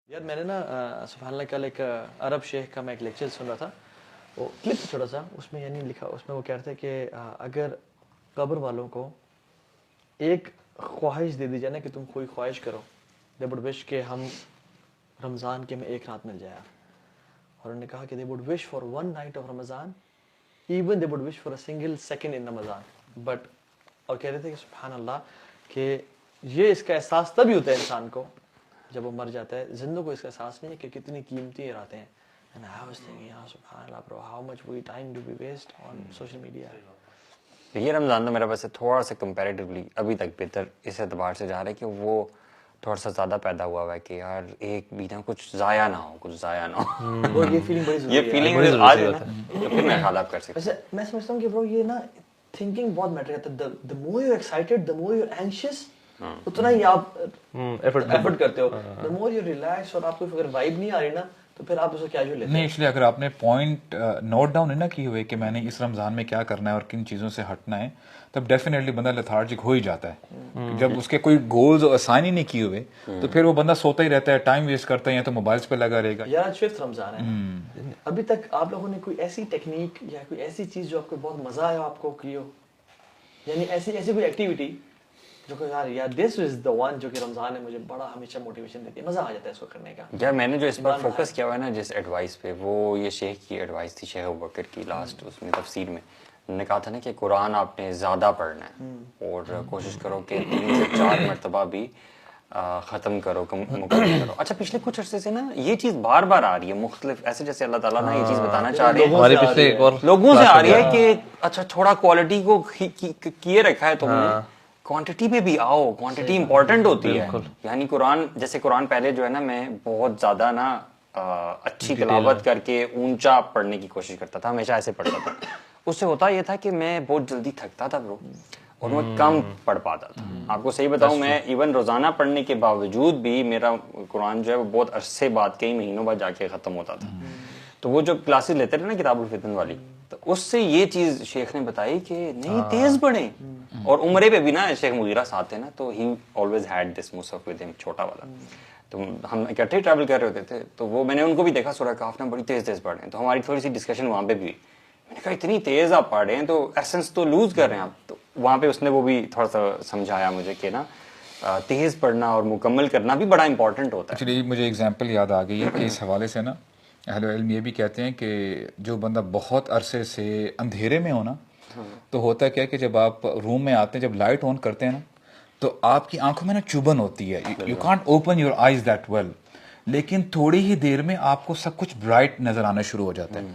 یار میں نے نا سبحان اللہ کل ایک عرب شیخ کا میں ایک لیکچر سن رہا تھا, وہ کلپ چھوٹا سا, اس میں یعنی لکھا, اس میں وہ کہہ رہے تھے کہ اگر قبر والوں کو ایک خواہش دے دی جائے نا کہ تم کوئی خواہش کرو, دے وڈ وش کہ ہم رمضان کے میں ایک رات مل جائے, اور انہوں نے کہا کہ they would wish for one night of Ramzan, even they would wish for a single second in Ramzan. But اور کہہ رہے تھے کہ سبحان اللہ کہ یہ اس کا احساس تبھی ہوتا ہے انسان کو جب وہ مر جاتا ہے, زندوں کو اس کا احساس نہیں ہے کہ کتنی قیمتی راتیں ہیں. And I was thinking, yeah, سبحان اللہ bro, how much we time do we waste on social media. یہ رمضان تو میرا بس تھوڑا سا کمپیریٹیولی ابھی تک بہتر اس اعتبار سے جا رہا ہے کہ وہ تھوڑا سا زیادہ پیدا ہوا ہے کہ یار ایک بھی نا کچھ ضائع نہ ہو, کچھ ضائع نہ ہو. یہ فیلنگ بڑی ضروری ہے, یہ فیلنگ آ جائے نا تو پھر میں خیال آپ کر سکتا ہوں. میں سمجھتا ہوں کہ برو یہ نا تھنکنگ بہت میٹر کرتا ہے. the more you're excited, the more you're anxious, اتنا ہی آپ ایفرٹ کرتے ہو. the more you relax, اور آپ کو اگر وائب نہیں آ رہی نا تو پھر آپ اسے کیجول لیتے ہیں. نہیں ایکچولی اگر آپ نے پوائنٹ نوٹ ڈاؤن نہیں نا کی ہوئے کہ میں نے اس رمضان میں کیا کرنا ہے اور کن چیزوں سے ہٹنا ہے, تب ڈیفینیٹلی بندہ لیتھارجک ہو ہی جاتا ہے. جب اس کے کوئی گولز اسائن ہی نہیں کیے ہوئے تو پھر وہ بندہ سوتا ہی رہتا ہے, ٹائم ویسٹ کرتا ہے, یا تو موبائلس پہ لگا رہے گا. یار آج 5th رمضان ہے, ابھی تک آپ لوگوں نے کوئی ایسی ٹیکنیک یا کوئی ایسی چیز جو آپ کو بہت مزہ آیا آپ کو کی ہو, یعنی ایسی کوئی ایکٹیویٹی جو کہ یار دس از دا ون جو کہ رمضان میں مجھے بڑا ہمیشہ موٹیویشن دیتی ہے, مزہ آ جاتا ہے اس کو کرنے کا. یار میں نے جو اس پر فوکس کیا ہوا ہے نا جس ایڈوائس پہ, وہ یہ شیخ کی ایڈوائس تھی, شیخ ابوبکر کی لاسٹ اس میں تفسیر میں انہوں نے کہا تھا نا کہ قرآن آپ نے زیادہ پڑھنا ہے اور کوشش کرو کہ 3 سے 4 مرتبہ بھی ختم کرو, مکمل کرو. اچھا پچھلے کچھ عرصے سے نا یہ چیز بار بار آ رہی ہے مختلف, ایسے جیسے اللہ تعالیٰ نا یہ چیز بتانا چاہ رہے ہیں لوگوں سے آ رہی ہے کہ اچھا تھوڑا کوالٹی کو کیے رکھا ہے تم نے, کوانٹٹی پہ بھی آؤ, کوانٹٹی امپورٹنٹ ہوتی ہے. یعنی قرآن جیسے قرآن پہلے جو ہے نا میں بہت زیادہ نا اچھی تلاوت کر کے اونچا پڑھنے کی کوشش کرتا تھا, ہمیشہ ایسے پڑھتا تھا. اس سے ہوتا یہ تھا کہ میں بہت جلدی تھکتا تھا برو, اور میں کم پڑھ پاتا تھا. آپ کو صحیح بتاؤں, میں ایون روزانہ پڑھنے کے باوجود بھی میرا قرآن جو ہے وہ بہت عرصے بعد, کئی مہینوں بعد جا کے ختم ہوتا تھا. تو وہ جو کلاسز لیتے تھے نا کتاب الفتن والی, تو اس سے یہ چیز شیخ نے بتائی کہ نہیں تیز پڑھیں. اور عمرے پہ بھی نا شیخ مغیرہ ساتھ تھے نا, تو he always had this Mushaf with ہم, چھوٹا والا. تو ہم اکٹھے ٹریول کر رہے ہوتے تھے, تو وہ میں نے ان کو بھی دیکھا سورہ کہف نا بڑی تیز پڑھ رہے ہیں. تو ہماری تھوڑی سی ڈسکشن وہاں پہ بھی ہوئی. میں نے کہا اتنی تیز آپ پڑھ رہے ہیں تو ایسنس تو لوز کر رہے ہیں آپ. تو وہاں پہ اس نے وہ بھی تھوڑا سا سمجھایا مجھے کہ نا تیز پڑھنا اور مکمل کرنا بھی بڑا امپورٹنٹ ہوتا ہے. ایکچولی مجھے ایگزامپل یاد آ گئی ہے کہ اس حوالے سے نا اہل علم یہ بھی کہتے ہیں کہ جو بندہ بہت عرصے سے اندھیرے میں ہو نا, تو ہوتا کیا کہ جب آپ روم میں آتے ہیں, جب لائٹ آن کرتے ہیں نا, تو آپ کی آنکھوں میں نا چبھن ہوتی ہے, you can't open your eyes that well. لیکن تھوڑی ہی دیر میں آپ کو سب کچھ برائٹ نظر آنا شروع ہو جاتا ہے.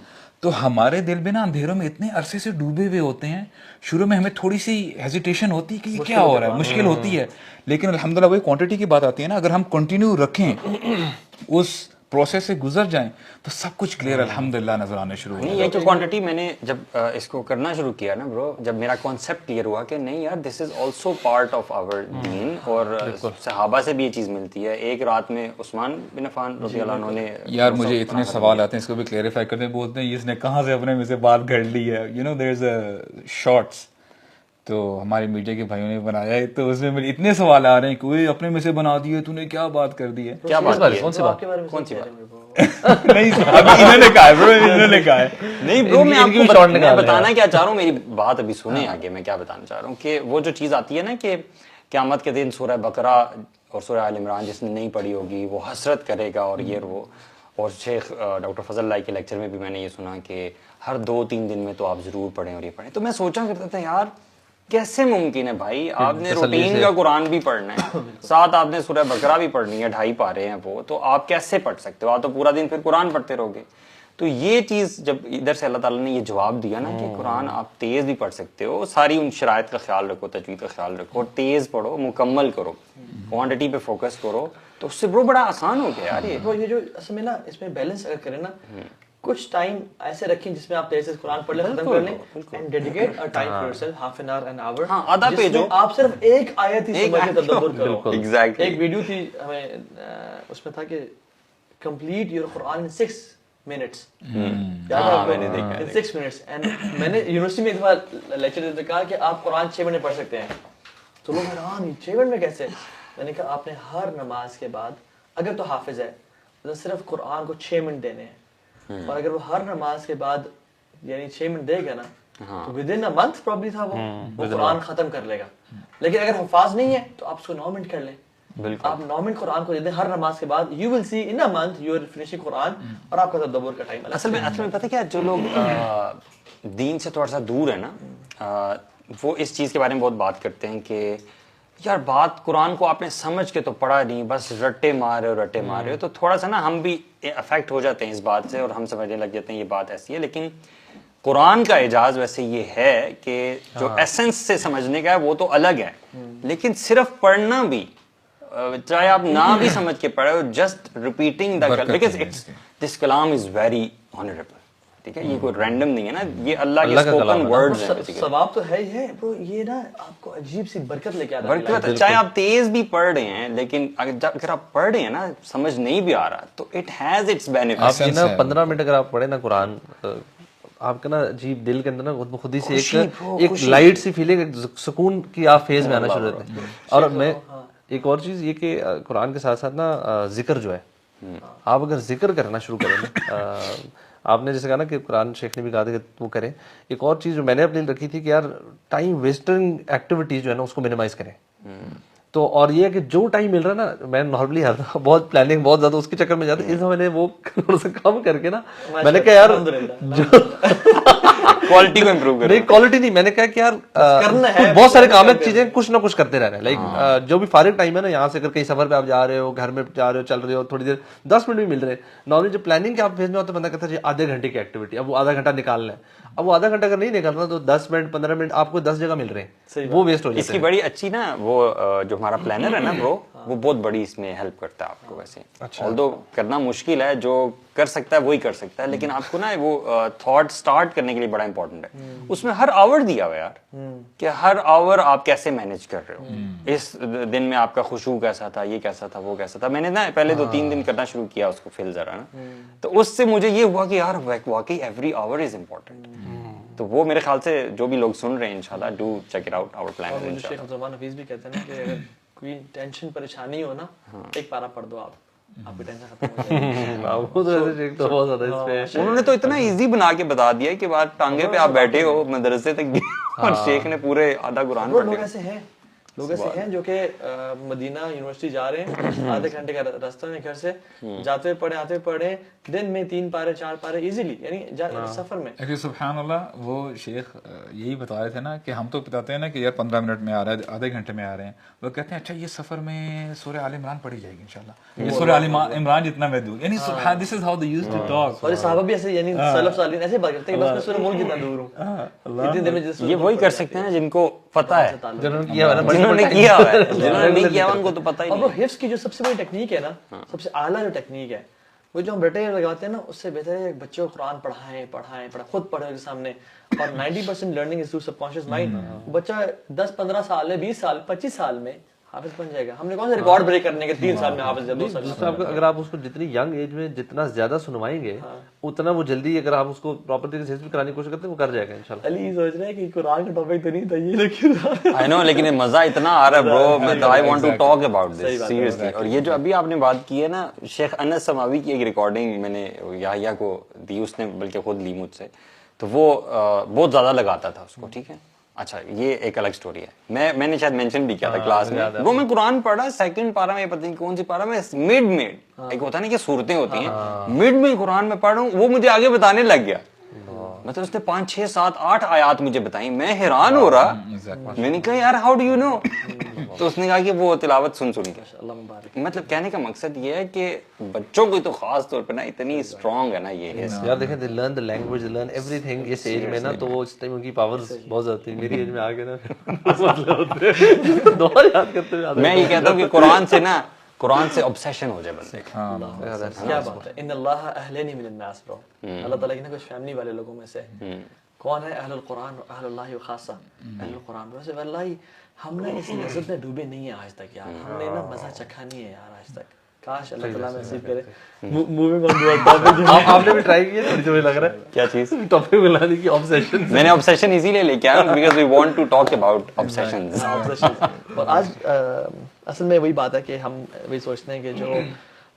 تو ہمارے دل میں نا اندھیروں میں اتنے عرصے سے ڈوبے ہوئے ہوتے ہیں, شروع میں ہمیں تھوڑی سی ہیزیٹیشن ہوتی ہے کہ یہ کیا ہو رہا ہے, مشکل ہوتی ہے. لیکن الحمدللہ وہی کوانٹٹی کی بات آتی ہے نا, اگر ہم کنٹینیو رکھیں, اس پروسیس سے گزر جائیں, تو سب کچھ کلیئر الحمدللہ نظر آنے شروع ہو. نہیں یہ جو کوانٹٹی میں نے جب اس کو کرنا شروع کیا نا برو, جب میرا کانسیپٹ کلیئر ہوا کہ نہیں یار this is also part of our دین, اور صحابہ سے بھی یہ چیز ملتی ہے. ایک رات میں عثمان بن عفان رضی اللہ عنہ نے, یار مجھے اتنے سوال آتے ہیں, اس کو بھی کلیئریفائی کرتے ہیں, بولتے ہیں اس نے کہاں سے اپنے میں سے بات گھڑ لی ہے. You know there is a shorts تو ہمارے میڈیا کے بھائیوں نے بنایا ہے, تو اس میں میرے اتنے سوال آ رہے ہیں کہ کوئی اپنے میں سے بنا دیے, تو نے کیا بات کر دی ہے, کیا بات کی ہے, کون سی بات؟ نہیں انہوں نے کہا ہے برو, انہوں نے کہا ہے. نہیں برو میں آپ کو میں بتانا کیا چاہ رہا ہوں, میری بات ابھی سنیں آگے. میں کیا بتانا چاہ رہا ہوں کہ وہ جو چیز آتی ہے نا کہ قیامت کے دن سورہ بقرہ اور سورہ آل عمران جس نے نہیں پڑھی ہوگی وہ حسرت کرے گا, اور یہ وہ. اور شیخ ڈاکٹر فضل اللہ کے لیکچر میں بھی میں نے یہ سنا کہ ہر 2-3 دن میں تو آپ ضرور پڑھیں اور یہ پڑھیں. تو میں سوچا کرتا تھا یار کیسے ممکن ہے بھائی, آپ نے روٹین کا قرآن بھی پڑھنا ہے, ساتھ آپ نے سورہ بقرہ بھی پڑھنی ہے, 2.5 پارے ہیں وہ, تو آپ کیسے پڑھ سکتے ہو؟ آپ تو پورا دن پھر قرآن پڑھتے رہو گے. تو یہ چیز جب ادھر سے اللہ تعالیٰ نے یہ جواب دیا نا کہ قرآن آپ تیز بھی پڑھ سکتے ہو, ساری ان شرائط کا خیال رکھو, تجوید کا خیال رکھو, اور تیز پڑھو, مکمل کرو, کوانٹٹی پہ فوکس کرو, تو اس سے بڑا آسان ہو گیا یار. یہ جو اصل میں نا اس میں بیلنس اگر کریں نا, کچھ ٹائم ایسے رکھیں جس میں آپ تیز سے قرآن پڑھ لیں, ختم کر لیں, and dedicate a time for yourself, half an hour, an hour, آدھا پیج ہو, آپ صرف ایک آیت ہی سمجھ کے تدبر کرو. ایگزیکٹلی. ایک ویڈیو تھی ہمیں, اس میں تھا کہ complete your Quran in 6 minutes. میں نے دیکھا in 6 minutes. اینڈ میں نے یونیورسٹی میں ایک بار لیکچر دیتے کہا کہ آپ قرآن 6 منٹ پڑھ سکتے ہیں, تو لوگ حیران 6 منٹ میں کیسے. میں نے کہا آپ نے ہر نماز کے بعد, اگر تو حافظ ہے صرف قرآن کو 6 منٹ دینے ہیں, اور اگر وہ ہر نماز کے بعد یعنی 6 منٹ دے گا نا تو with in a month probably تھا وہ قرآن ختم کر لے گا. لیکن اگر حفاظ نہیں ہے تو آپ اس کو 9 منٹ کر لیں. آپ 9 منٹ قرآن کو دے دیں ہر نماز کے بعد, you will see in a month you are finishing قرآن, اور آپ کا تدبر کا ٹائم. اصل میں پتہ کیا, جو لوگ دین سے تھوڑا سا دور ہے نا, وہ اس چیز کے بارے میں بہت بات کرتے ہیں کہ یار بات قرآن کو آپ نے سمجھ کے تو پڑھا نہیں, بس رٹے مار رہے ہو, تو تھوڑا سا نا ہم بھی افیکٹ ہو جاتے ہیں اس بات سے اور ہم سمجھنے لگ جاتے ہیں یہ بات ایسی ہے. لیکن قرآن کا اعجاز ویسے یہ ہے کہ جو ایسنس سے سمجھنے کا ہے وہ تو الگ ہے, لیکن صرف پڑھنا بھی, چاہے آپ نہ بھی سمجھ کے پڑھے ہو, just repeating the, because this کلام از ویری آنریبل. ٹھیک ہے, یہ کوئی رینڈم نہیں ہے نا, یہ اللہ کے اسپوکن ورڈز ہیں. ثواب تو ہے ہی ہے برو, یہ نا آپ کو عجیب سی برکت لے کے آتا ہے. برکت, چاہے آپ تیز بھی پڑھ رہے ہیں, لیکن اگر آپ پڑھ رہے ہیں نا سمجھ نہیں بھی آ رہا تو اٹ ہیز اٹس بینیفٹس. آپ نا 15 منٹ اگر آپ پڑھیں نا قرآن, آپ کا نا عجیب دل کے اندر نا خود ہی سے ایک لائٹ سی فیلنگ, ایک سکون کی آپ فیز میں آنا شروع ہوتے ہیں. اور میں ایک اور چیز یہ کہ قرآن کے ساتھ ساتھ نا ذکر جو ہے, آپ اگر ذکر کرنا شروع کریں نا, آپ نے جیسے کہا نا کہ قرآن شیخ نے بھی کہا تھا کہ وہ کریں. ایک اور چیز جو میں نے اپنے رکھی تھی کہ یار ٹائم ویسٹنگ ایکٹیویٹیز جو ہے نا اس کو منیمائز کریں. تو اور یہ ہے کہ جو ٹائم مل رہا ہے نا, میں نارملی بہت پلاننگ بہت زیادہ اس کے چکر میں جاتا ہوں, اس میں نے وہ تھوڑا سا کم کر کے نا میں نے کہا یار کوالٹی کو امپروو کریں. نہیں کوالٹی نہیں, میں نے کہا کہ یار بہت سارے کام ہے, چیزیں کچھ نہ کچھ کرتے رہنا ہے. لائک جو بھی فارغ ٹائم ہے نا, یہاں سے اگر کہیں سفر پہ آپ جا رہے ہو, گھر میں جا رہے ہو, چل رہے ہو, تھوڑی دیر 10 منٹ بھی مل رہے ہیں. نارملی جو پلاننگ کے آپ فیز میں ہوتے ہیں, بندہ کہتا ہے آدھے گھنٹے کی ایکٹیویٹی, اب وہ آدھا گھنٹہ نکالنا ہے. اب وہ آدھا گھنٹہ اگر نہیں نکالنا تو 10 منٹ 15 منٹ آپ کو 10 جگہ مل رہے ہیں, وہ ویسٹ ہو جاتے ہیں. اس کی بڑی اچھی نا وہ جو ہمارا پلانر ہے نا برو, وہ بہت بڑی اس میں ہیلپ کرتا ہے آپ کو. ویسے آلدو کرنا مشکل ہے, جو کر سکتا ہے وہی کر سکتا ہے, لیکن آپ کو نا وہ تھاٹ سٹارٹ کرنے کے لیے بڑا امپورٹنٹ ہے. اس میں ہر آور دیا ہوا یار کہ ہر آور آپ کیسے مینیج کر رہے ہو, اس دن میں آپ کا خشوع کیسا تھا, یہ کیسا تھا, وہ کیسا تھا. میں نے نا پہلے 2-3 دن کرنا شروع کیا اس کو فل ذرا نا, تو اس سے مجھے یہ ہوا کہ یار واقعی ایوری آور از امپورٹنٹ. تو وہ میرے خیال سے جو بھی لوگ سن رہے ہیں انشاءاللہ do check it out our plan. اور شیخ عبد الرحمن حفیظ بھی کہتے ہیں نا کہ اگر کوئی ٹینشن پریشانی ہو نا, ایک پارہ پڑھ دو آپ کی ٹینشن ختم ہو جائے. انہوں نے تو اتنا ایزی بنا کے بتا دیا کہ بات ٹانگے پہ آپ بیٹھے ہو مدرسے تک بھی, اور شیخ نے پورے آدھا قرآن پڑھ لیا. لوگ ایسے ہیں جو کہ مدینہ یونیورسٹی جا رہے ہیں, آدھے گھنٹے کا راستہ ہے گھر سے, جاتے پڑھے آتے پڑھے, دن میں 3 پارے 4 پارے ایزیلی, یعنی سفر میں. سبحان اللہ, وہ شیخ یہی بتا رہے تھے نا کہ ہم تو بتاتے ہیں نا کہ یار 15 منٹ میں آ رہا ہے, آدھے گھنٹے میں آ رہے ہیں. وہ کہتے ہیں اچھا یہ سفر میں سورہ آل عمران پڑھی جائے گی انشاءاللہ, یہ سورہ آل عمران جتنا میں دوں, یعنی سبحان this is how they use to talk. اور صحابہ بھی ایسے, یعنی سلف صالحین ایسے بات کرتے ہیں کہ بس میں سورہ ملک جتنا دور ہوں, اتنی دیر میں یہ وہی کر سکتے ہیں جن کو پتہ ہے, جنہوں نے کیا جنہوں نے کیا ہے, جنہوں نے نہیں کیا ان کو تو پتہ ہی نہیں. نہیں. اور حفظ کی جو سب سے بڑی ٹیکنیک ہے نا, سب سے اعلیٰ جو ٹیکنیک ہے, وہ جو ہم رٹے لگاتے ہیں نا, اس سے بہتر ہے بچوں کو قرآن پڑھائیں, خود پڑھیں کے سامنے. اور 90% learning is through sub conscious mind. بچہ 10-15 سال میں, 20 سال 25 سال میں حافظ بن جائے گا. ہم نے کون سا ریکارڈ بریک کرنے کے 3 سال میں حافظ, 2 سال. اگر آپ اس کو جتنی ینگ ایج میں جتنا زیادہ سنوائیں گے, اتنا وہ جلدی, اگر آپ اس کو پراپر طریقے سے حفظ کرانے کی کوشش کرتے ہیں, وہ کر جائے گا انشاءاللہ. علی سوچ رہے ہیں کہ قرآن کا ٹاپک تو نہیں تھا یہ, لیکن I know, لیکن مزہ اتنا آ رہا ہے برو, میں تو I want to talk about this seriously. اور یہ جو ابھی آپ نے بات کی ہے نا, شیخ انس سماوی کی ایک ریکارڈنگ میں نے یحییٰ کو دی, اس نے بلکہ خود لی مجھ سے, تو وہ بہت زیادہ لگاتا تھا اس کو. ٹھیک ہے, اچھا یہ ایک الگ سٹوری ہے, میں نے شاید مینشن بھی کیا تھا کلاس میں. وہ میں قرآن پڑھا, 2nd پارہ میں, پتہ نہیں کون سی پارہ میں, مڈ ایک ہوتا ہے نا کہ صورتیں ہوتی ہیں, مڈ میں قرآن میں پڑھ رہا ہوں, وہ مجھے آگے بتانے لگ گیا. مطلب اس نے 5 6 7 8 آیات مجھے بتائیں, میں حیران ہو رہا. میں نے کہا یار ہاؤ ڈو یو نو, تو اس نے کہا کہ وہ تلاوت سن کے. مطلب کہنے کا مقصد یہ ہے کہ بچوں کو تو خاص طور پہ نا اتنی اسٹرانگ ہے نا یہ یار. دیکھیں they learn the language, they learn everything اس ایج میں نا, تو وہ اس ٹائم ان کی پاورز بہت زیادہ تھی. میری ایج میں آ کے نا دعا یاد کرتے ہوئے میں یہ کہتا ہوں کہ قرآن سے obsession ہو جائے بندے کا. کیا بات ہے. ان اللہ اہلنی من الناس برو, اللہ تعالیٰ کی نا کچھ فیملی والے لوگوں میں سے کون ہے اہل القرآن, اہل اللہ خاصہ اہل القرآن. ویسے واللہ ہم نے اس لذت میں ڈوبے نہیں ہیں آج تک یار, ہم نے نا مزہ چکھا نہیں ہے یار آج تک. کاش اللہ تعالیٰ نصیب کرے. موونگ آن ٹو ٹاپک, آپ نے بھی ٹرائی کیا تھوڑی سی, مجھے لگ رہا ہے کیا چیز ٹاپک ملانے کی, obsession. میں نے obsession اسی لیے لے کے آیا because we want to talk about obsessions. اور آج اصل میں وہی بات ہے کہ ہم وہی سوچتے ہیں کہ جو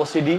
OCD,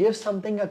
give something a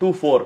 2-4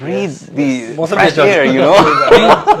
breathe the fresh air, you know.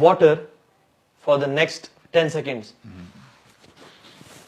water for the next 10 seconds,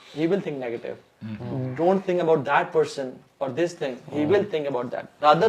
he will think negative. Don't think about that person or this thing. He will think about that. Rather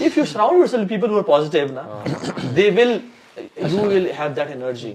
if you surround yourself with people who are positive na, you will have that energy.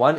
1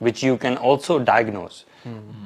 which you can also diagnose.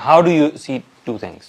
how do you see 2 things?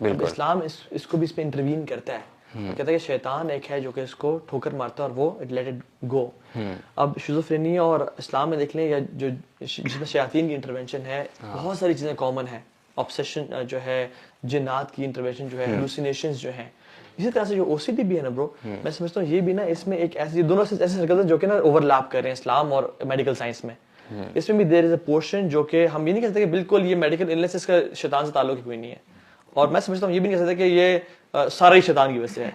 اب اسلام اس کو بھی اس پہ intervene کرتا ہے, کہتا ہے کہ شیطان ایک ہے جو کہ اس کو ٹھوکر مارتا ہے اور وہ لیٹ اٹ گو. اب شیزوفرینیا اور اسلام میں دیکھ لیں یا جو جس میں شیاطین کی انٹروینشن ہے, بہت ساری چیزیں کامن ہیں. آبسیشن جو ہے, جنات کی انٹروینشن جو ہے, ہیلوسینیشنز جو ہیں. اسی طرح سے جو OCD بھی ہے نا برو, میں سمجھتا ہوں یہ بھی نا اس میں ایک ایسی دونوں ایسے سرکل ہیں جو کہ نا اوور لیپ کر رہے ہیں اسلام اور میڈیکل سائنس میں. اس میں بھی دیر از اے پورشن جو کہ ہم یہ نہیں کہہ سکتے کہ بالکل یہ میڈیکل النس اس کا شیطان سے تعلق کوئی نہیں ہے, اور میں سمجھتا ہوں یہ بھی نہیں کہہ سکتا کہ یہ سارا ہی شیطان کی وجہ سے ہے.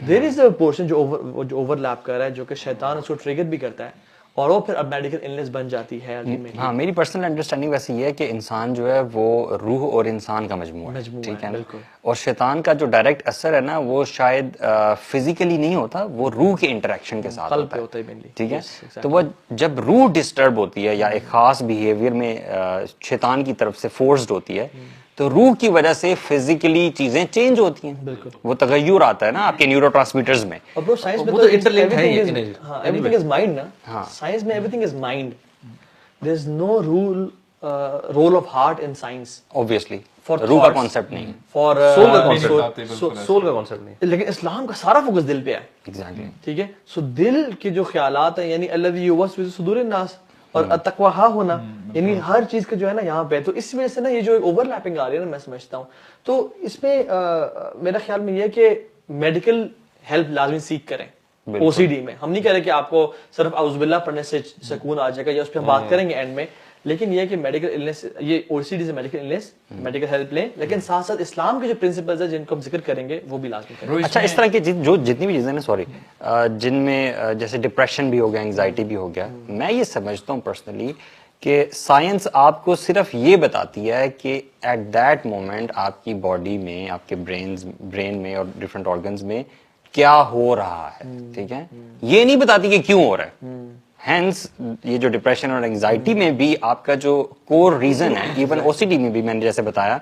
دیر از اے پورشن جو اوور لیپ کر رہا ہے, جو کہ شیطان اس کو ٹریگر بھی کرتا ہے اور وہ پھر اب میڈیکل النس بن جاتی ہے. ہاں, میری پرسنل انڈرسٹینڈنگ ویسے یہ ہے کہ انسان جو ہے وہ روح اور انسان کا مجموعہ ہے, ٹھیک ہے نا, اور شیطان کا جو ڈائریکٹ اثر ہے نا وہ شاید فزیکلی نہیں ہوتا, وہ روح کے انٹریکشن کے ساتھ ہوتا ہے, ٹھیک ہے. تو وہ جب روح ڈسٹرب ہوتی ہے یا ایک خاص بیہیویئر میں شیطان کی طرف سے فورسڈ ہوتی ہے, تو روح کی وجہ سے فزیکلی چیزیں چینج ہوتی ہیں, وہ تغیر آتا ہے نا آپ کے نیورو ٹرانسمیٹرز میں. اور برو سائنس میں تو انٹرلنکڈ ہے, ایوری تھنگ از مائنڈ نا. سائنس میں everything is mind. There is no role of heart in science, obviously روح کا کانسیپٹ نہیں, فار سول کا کانسیپٹ نہیں, لیکن اسلام کا سارا فوکس دل پہ ہے. ایگزیکٹلی, ٹھیک ہے. سو دل کے جو خیالات ہیں, یعنی الذی یوسوس فی صدور الناس, اور التقویٰ ہا ہونا, یعنی ہر چیز کا جو ہے نا یہاں پہ. تو اس وجہ سے نا یہ جو اوور لیپنگ آ رہی ہے نا, میں سمجھتا ہوں تو اس میں میرا خیال میں یہ ہے کہ میڈیکل ہیلپ لازمی سیکھ کریں. OCD میں ہم نہیں کہہ رہے کہ آپ کو صرف اعوذ باللہ پڑھنے سے سکون آ جائے گا, یا اس پہ ہم بات کریں گے اینڈ میں, لیکن یہ ہے کہ میڈیکل النس, یہ OCD سے میڈیکل النس, میڈیکل ہیلپ لیں, لیکن ساتھ ساتھ اسلام کے جو پرنسپلز ہیں جن کو ہم ذکر کریں گے وہ بھی لازمی کریں. اچھا, اس طرح کی جو جتنی بھی چیزیں نا, سوری, جن میں جیسے ڈپریشن بھی ہو گیا, انگزائٹی بھی ہو گیا, میں یہ سمجھتا ہوں پرسنلی کہ سائنس آپ کو صرف یہ بتاتی ہے کہ ایٹ دیٹ مومنٹ آپ کی باڈی میں, آپ کے برین میں اور ڈفرینٹ آرگنز میں کیا ہو رہا ہے, ٹھیک ہے. یہ نہیں بتاتی کہ کیوں ہو رہا ہے. ہینس یہ جو ڈپریشن اور انگزائٹی میں بھی آپ کا جو کور ریزن ہے, ایون OCD میں بھی میں نے جیسے بتایا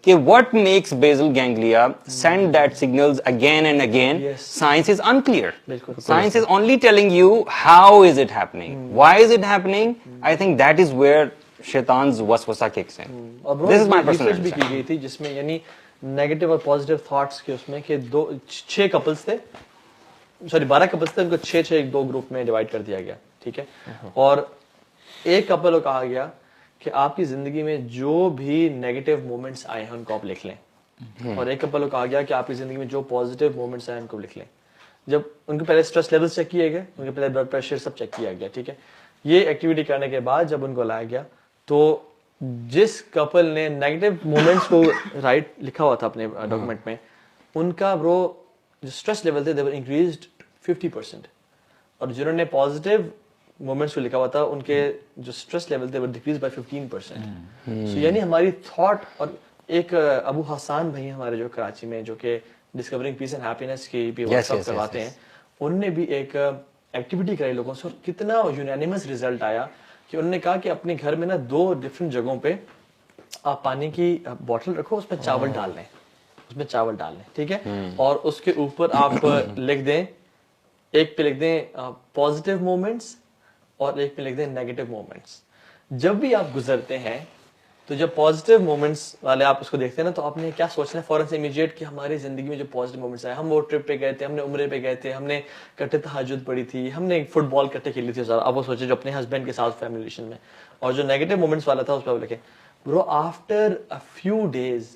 کہ what makes basal ganglia send that signals again and again, science is unclear. Science is only telling you how is it happening, why is it happening. I think that is where shaitan's waswasa kicks in. This is my personal research بھی کی گئی تھی جس میں یعنی negative اور positive thoughts کے اس میں کہ 6 کپلز تھے, سوری 12 کپلز تھے, ان کو 6 2 گروپ میں ڈیوائڈ کر دیا گیا, ٹھیک ہے. اور ایک کپل کو کہا گیا کہ آپ کی زندگی میں جو بھی نیگیٹو مومنٹس آئے ہیں ان کو آپ لکھ لیں, اور ایک کپل کو کہا گیا کہ آپ کی زندگی میں جو پازیٹیو مومنٹس آئے ہیں ان کو لکھ لیں. جب ان کو پہلے اسٹریس لیول چیک کیے گئے, ان کے پہلے بلڈ پریشر سب چیک کیا گیا, ٹھیک ہے. یہ ایکٹیویٹی کرنے کے بعد جب ان کو لایا گیا تو جس کپل نے نیگیٹو مومنٹس کو رائٹ لکھا ہوا تھا اپنے ڈاکومنٹ میں, ان کا برو جو اسٹریس لیول تھے they were increased 50%, اور جنہوں نے پازیٹیو مومنٹس کو لکھا ہوا تھا ان کے جو اسٹریس لیول تھے وہ ڈیکریز بائی 15%. سو یعنی ہماری تھاٹ, اور ایک ابو حسان بھائی ہمارے جو کراچی میں جو کہ ڈسکورنگ پیس اینڈ ہیپینس کی بھی ورکشاپ کرواتے ہیں, انہوں نے بھی ایک ایکٹیویٹی کرائی لوگوں سے, اور کتنا یونینیمس ریزلٹ آیا کہ انہوں نے کہا کہ اپنے گھر میں نا 2 ڈفرینٹ جگہوں پہ آپ پانی کی بوٹل رکھو, اس پہ چاول ڈال لیں, اس میں چاول ڈال لیں, ٹھیک ہے, اور اس کے اوپر آپ لکھ دیں, ایک پہ لکھ دیں پازیٹیو مومنٹس اور ایک پہ لکھ دیں نیگیٹو مومنٹس. جب بھی آپ گزرتے ہیں تو جب پازیٹیو مومنٹس والے آپ اس کو دیکھتے ہیں نا, تو آپ نے کیا سوچنا ہے فوراً سے امیجیٹ کہ ہماری زندگی میں جو پازیٹیو مومنٹس آئے, ہم وہ ٹرپ پہ گئے تھے, ہم نے عمرے پہ گئے تھے, ہم نے کٹے تہجد پڑھی تھی, ہم نے فٹ بال کٹے کھیلی تھی. اب وہ سوچے جو اپنے ہسبینڈ کے ساتھ فیملی ریلیشن میں, اور جو نیگیٹو مومنٹس والا تھا اس پہ آپ لکھیں. Bro after a few days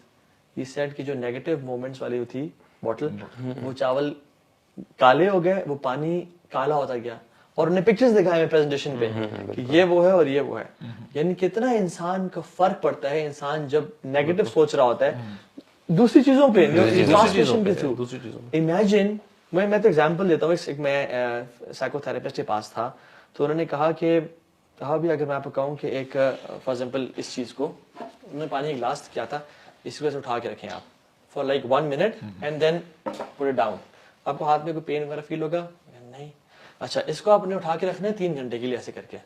he said کہ جو نیگیٹو مومنٹس والی تھی بوٹل, وہ چاول کالے ہو گئے, وہ پانی کالا ہوتا گیا, اور انہیں پکچرز دکھائے ہمیں پریزنٹیشن پہ کہ یہ وہ ہے اور یہ وہ ہے. یعنی کتنا انسان کا فرق پڑتا ہے, انسان جب نیگیٹو سوچ رہا ہوتا ہے دوسری چیزوں پہ, دوسری چیزوں. امیجن, میں تو ایگزامپل دیتا ہوں. ایک میں سائیکو تھراپسٹ کے پاس تھا, تو انہوں نے کہا کہ بھی اگر میں آپ کو کہوں کہ ایک فار ایگزامپل اس چیز کو, انہوں نے پانی کا گلاس کیا تھا, اس کو اٹھا کے رکھیں آپ for like 1 minute and then put it down. آپ کو ہاتھ میں کوئی پین وغیرہ فیل ہوگا نہیں؟ اچھا, اس کو آپ نے اٹھا کے رکھنا ہے 3 گھنٹے کے لیے ایسے کر کے,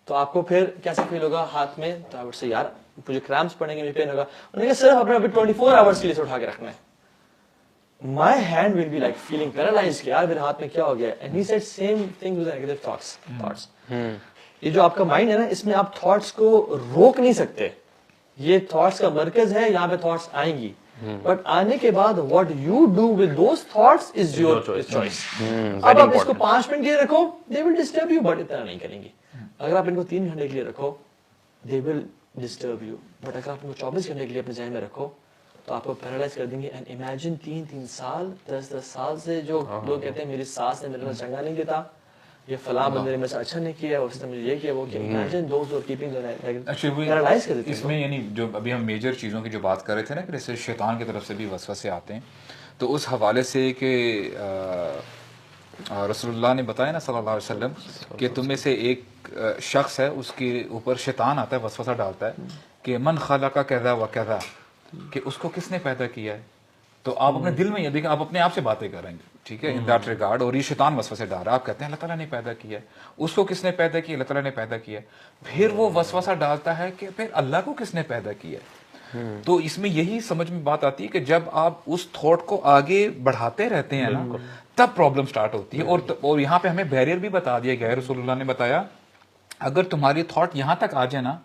تو آپ کو پھر کیسا فیل ہوگا ہاتھ میں؟ تو آپ سے یار مجھے کریمپس پڑیں گے, مجھے پین ہوگا. انہوں نے کہا صرف اپنے 24 آورس کے لیے اٹھا کے رکھنا ہے. My hand will be like feeling paralyzed کہ یار میرے ہاتھ میں کیا ہو گیا. And he said same thing with the negative thoughts. یہ جو آپ کا مائنڈ ہے نا, اس میں آپ تھاٹس کو روک نہیں سکتے. یہ تھاٹس کا مرکز ہے, یہاں پہ تھاٹس آئیں گی, بٹ آنے کے بعد what you do with those thoughts is your choice. اب آپ اس کو 5 منٹ کے لیے رکھو, they will disturb you, but اتنا نہیں کریں گے. اگر آپ ان کو 3 گھنٹے کے لیے رکھو, they will disturb you, but اگر آپ ان کو 24 گھنٹے کے لیے اپنے ذہن میں رکھو تو آپ کو پیرالائز کر دیں گے. اینڈ امیجن 3 سال 10 سال سے جو لوگ کہتے ہیں میری ساس نے میرے ساتھ چنگا نہیں دیتا, یہ فلاں بندے نے میرے ساتھ اچھا نہیں کیا, اس نے مجھے یہ کیا وہ کیا. Imagine those who keeping paralyse کر دیتے ہیں. اس میں یعنی جو ابھی ہم میجر چیزوں کی جو بات کر رہے تھے نا کہ جیسے شیطان کی طرف سے بھی وسوسے آتے ہیں, تو اس حوالے سے کہ رسول اللہ نے بتایا نا صلی اللہ علیہ وسلم کہ تم میں سے ایک شخص ہے, اس کے اوپر شیطان آتا ہے, وسوسہ ڈالتا ہے کہ من خلق کذا و کذا, کہ اس کو کس نے پیدا کیا ہے. تو آپ اپنے دل میں یہ دیکھیں, آپ اپنے آپ سے باتیں کریں گے, ٹھیک ہے, ان دیٹ ریگارڈ, اور یہ شیطان وسوسے ڈال رہا ہے. آپ کہتے ہیں اللہ تعالیٰ نے پیدا کیا ہے, اس کو کس نے پیدا کیا, اللہ تعالیٰ نے پیدا کیا ہے. پھر وہ وسوسہ ڈالتا ہے کہ پھر اللہ کو کس نے پیدا کیا ہے. تو اس میں یہی سمجھ میں بات آتی ہے کہ جب آپ اس تھاٹ کو آگے بڑھاتے رہتے ہیں نا, تب پرابلم سٹارٹ ہوتی ہے. اور یہاں پہ ہمیں بیریئر بھی بتا دیا گیا ہے, رسول اللہ نے بتایا اگر تمہاری تھاٹ یہاں تک آ جائے نا,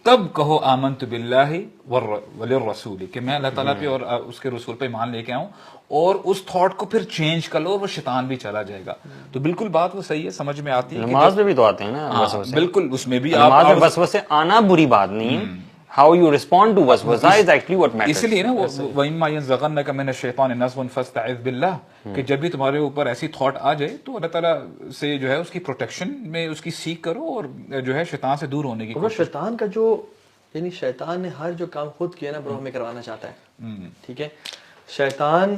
تب کہو آمنت باللہ والرسول, کہ میں اللہ تعالیٰ پہ اور اس کے رسول پہ ایمان لے کے آؤں, اور اس تھاٹ کو پھر چینج کر لو, اور وہ شیطان بھی چلا جائے گا. تو بالکل بات وہ صحیح ہے, سمجھ میں آتی ہے. نماز میں بھی تو آتے ہیں نا وسوسے, بالکل اس میں بھی نماز میں وسوسے آنا بری بات نہیں ہے, how you respond to waswasa is actually what matters. اس لیے نا وَإِمَّا يَنزَغَنَّكَ مِنَ الشَّيْطَانِ نَزْغٌ فَاسْتَعِذْ بِاللَّهِ, کہ جب بھی تمہارے اوپر ایسی تھاٹ آ جائے تو اللہ تعالیٰ سے جو ہے اس کی پروٹیکشن میں اس کی سیکھ کرو, اور جو ہے شیطان سے دور ہونے کی کوشش. شیطان کا جو یعنی شیطان نے ہر جو کام خود کیا نا برو ہمیں کروانا چاہتا ہے. ٹھیک ہے, شیطان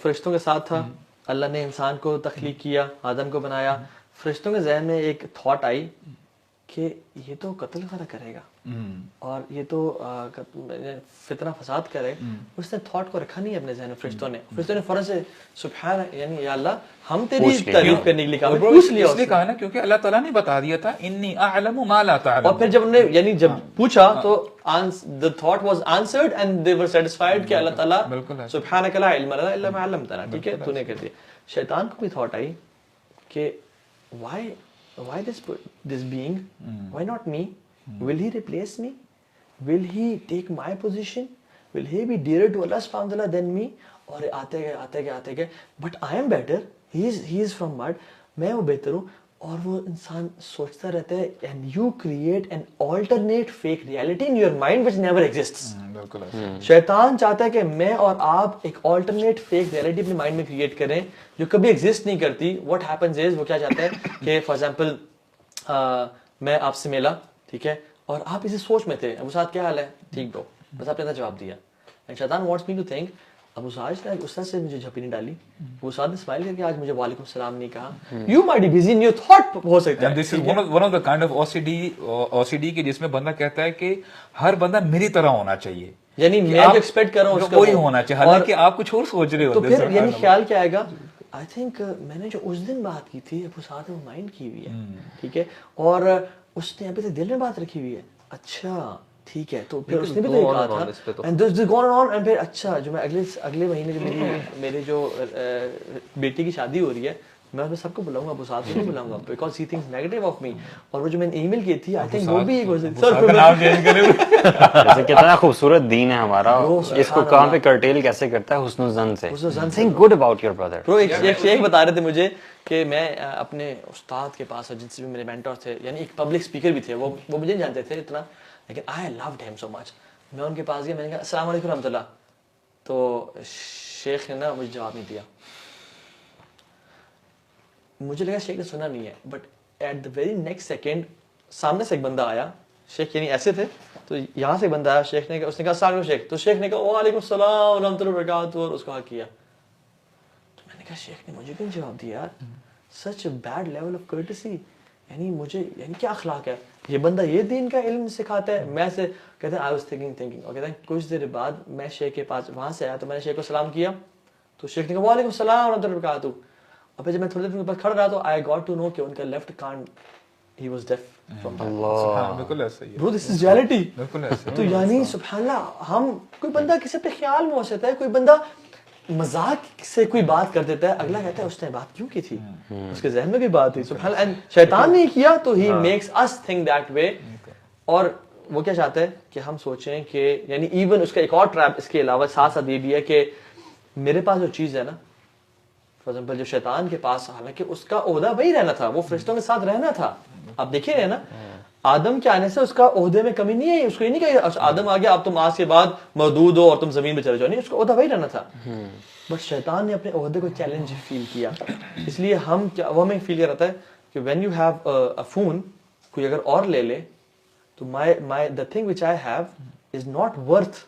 فرشتوں کے ساتھ تھا, اللہ نے انسان کو تخلیق کیا, آدم کو بنایا. فرشتوں کے ذہن میں ایک تھاٹ آئی کہ یہ تو قتل وغیرہ کرے گا اور یہ تو فتنہ فساد کرے. اس نے تھاٹ کو رکھا نہیں اپنے ذہن میں. فرشتوں نے فوراً سے سبحان, یعنی یا اللہ ہم تیری تعریف کرنے کے لیے کہا, پوچھ لیا. اس لیے کہا نا کیونکہ اللہ تعالیٰ نے بتا دیا تھا انی اعلم ما لا تعلم, اور پھر جب انہوں نے یعنی جب پوچھا تو the thought was answered and they were satisfied کہ اللہ تعالیٰ سبحانک لا علم لنا الا ما علمتنا. ٹھیک ہے, تو نے کر دیا. شیطان کو بھی تھاٹ آئی کہ why this being, why not me, will he replace me, will he take my position, will he be dearer to Allah subhanahu wa ta'ala than me. اور آتے گئے but I am better, he is from mud, میں وہ بہتر ہوں. اور وہ انسان سوچتا رہتا ہے, and you create an alternate fake reality in your mind which never exists. شیطان چاہتا ہے کہ میں اور آپ ایک alternate fake reality اپنے مائنڈ میں کریٹ کریں جو کبھی ایگزسٹ نہیں کرتی. what happens is, وہ کیا چاہتا ہے کہ فار ایگزامپل میں آپ سے ملا, ٹھیک ہے, اور آپ اسی سوچ میں تھے, ابو سعد کیا حال ہے, ٹھیک برو, بس آپ نے جواب دیا. شیطان wants me to think ابو سعد نے استاد سے مجھے جھپی نہیں ڈالی, ابو سعد نے اسمائل کر کے آج مجھے وعلیکم السلام نہیں کہا. you might be busy in your thought, ہو سکتا ہے. this is one of the kind of OCD کی جس میں بندہ کہتا ہے کہ ہر بندہ میری طرح ہونا چاہیے, یعنی میں جو ایکسپیکٹ کر رہا ہوں اس کا وہی ہونا چاہیے, حالانکہ آپ کچھ اور سوچ رہے ہوتے ہیں. تو پھر یعنی خیال کیا آئے گا, آئی تھنک میں نے جو اس دن بات کی تھی ابو سعد نے وہ مائنڈ کی ہوئی ہے, ٹھیک ہے, اور اس نے ابھی تک دل میں بات رکھی ہوئی ہے. اچھا ٹھیک ہے, تو پھر اس نے بھی تو کہا تھا and this is going on, and پھر اچھا جو میں اگلے مہینے جو میری جو بیٹی کی شادی ہو رہی ہے, میں اس میں سب کو بلاؤں گا, ابو صاحب کو نہیں بلاؤں گا, because he thinks negative of me. اور وہ جو میں نے ای میل کی تھی, آئی تھنک وہ بھی کتنا خوبصورت دین ہے ہمارا, اس کو کہاں پہ کرٹیل کیسے کرتا ہے حسن الظن سے. think good about your brother. ایک شیخ بتا رہے تھے مجھے کہ میں اپنے استاد کے پاس, جن سے بھی میرے مینٹور تھے, یعنی ایک پبلک اسپیکر بھی تھے, وہ مجھے نہیں جانتے تھے اتنا, لیکن I loved him so much. میں ان کے پاس گیا, میں نے کہا السلام علیکم رحمۃ اللہ, تو شیخ نے نا مجھے جواب نہیں دیا. مجھے لگا شیخ نے سنا نہیں ہے, but at the very next second سامنے سے ایک بندہ آیا, شیخ یعنی ایسے تھے, تو یہاں سے ایک بندہ آیا, شیخ نے کہا, اس نے کہا السلام علیکم شیخ, تو شیخ نے کہا وعلیکم السلام ورحمۃ اللہ وبرکاتہ, اور اس کو حق کیا. تو میں نے کہا شیخ نے مجھے کیوں جواب دیا یار, such a bad level of courtesy, یعنی مجھے یعنی کیا اخلاق ہے, یہ بندہ یہ دین کا علم سکھاتا ہے. میں سے کہتے ہیں آئی واز تھنکنگ, اور کہتے ہیں کچھ دیر بعد میں شیخ کے پاس وہاں سے آیا, تو میں نے شیخ کو سلام کیا, تو شیخ نے کہا وعلیکم السلام ورحمۃ اللہ وبرکاتہ. اور پھر جب میں تھوڑی دیر کے پاس کھڑا رہا تو آئی گاٹ ٹو نو کہ ان کا لیفٹ کان ہی واز ڈیف فرام اللہ. بالکل ایسا ہی ہے برو, دس از ریئلٹی. بالکل ایسا. تو یعنی سبحان اللہ, ہم کوئی بندہ کسی پہ خیال میں ہو سکتا ہے, کوئی بندہ مذاق سے کوئی بات کر دیتا ہے, اگلا کہتا ہے اس نے بات کیوں کی تھی, اس کے ذہن میں بھی بات تھی. سبحان اللہ, شیطان نے کیا تو he makes us think that way. اور وہ کیا چاہتا ہے کہ ہم سوچیں کہ یعنی ایون اس کا ایک اور ٹریپ اس کے علاوہ ساتھ ساتھ یہ بھی ہے کہ میرے پاس جو چیز ہے نا، فار ایگزامپل جو شیطان کے پاس، حالانکہ اس کا عہدہ وہی رہنا تھا، وہ فرشتوں کے ساتھ رہنا تھا. آپ دیکھیے رہے نا، آدم کے آنے سے اس کا عہدے میں کمی نہیں ہے. اس کو یہ نہیں کہ آدم آ گیا اب تم آج کے بعد مردود ہو اور تم زمین پہ چلے جاؤ، نہیں، اس کا عہدہ وہی رہنا تھا. بس شیطان نے اپنے عہدے کو چیلنج فیل کیا. اس لیے ہم کیا، وہ ہمیں فیل کرتا ہے کہ when you have a phone, کوئی اگر اور لے لے تو the thing which I have is not worth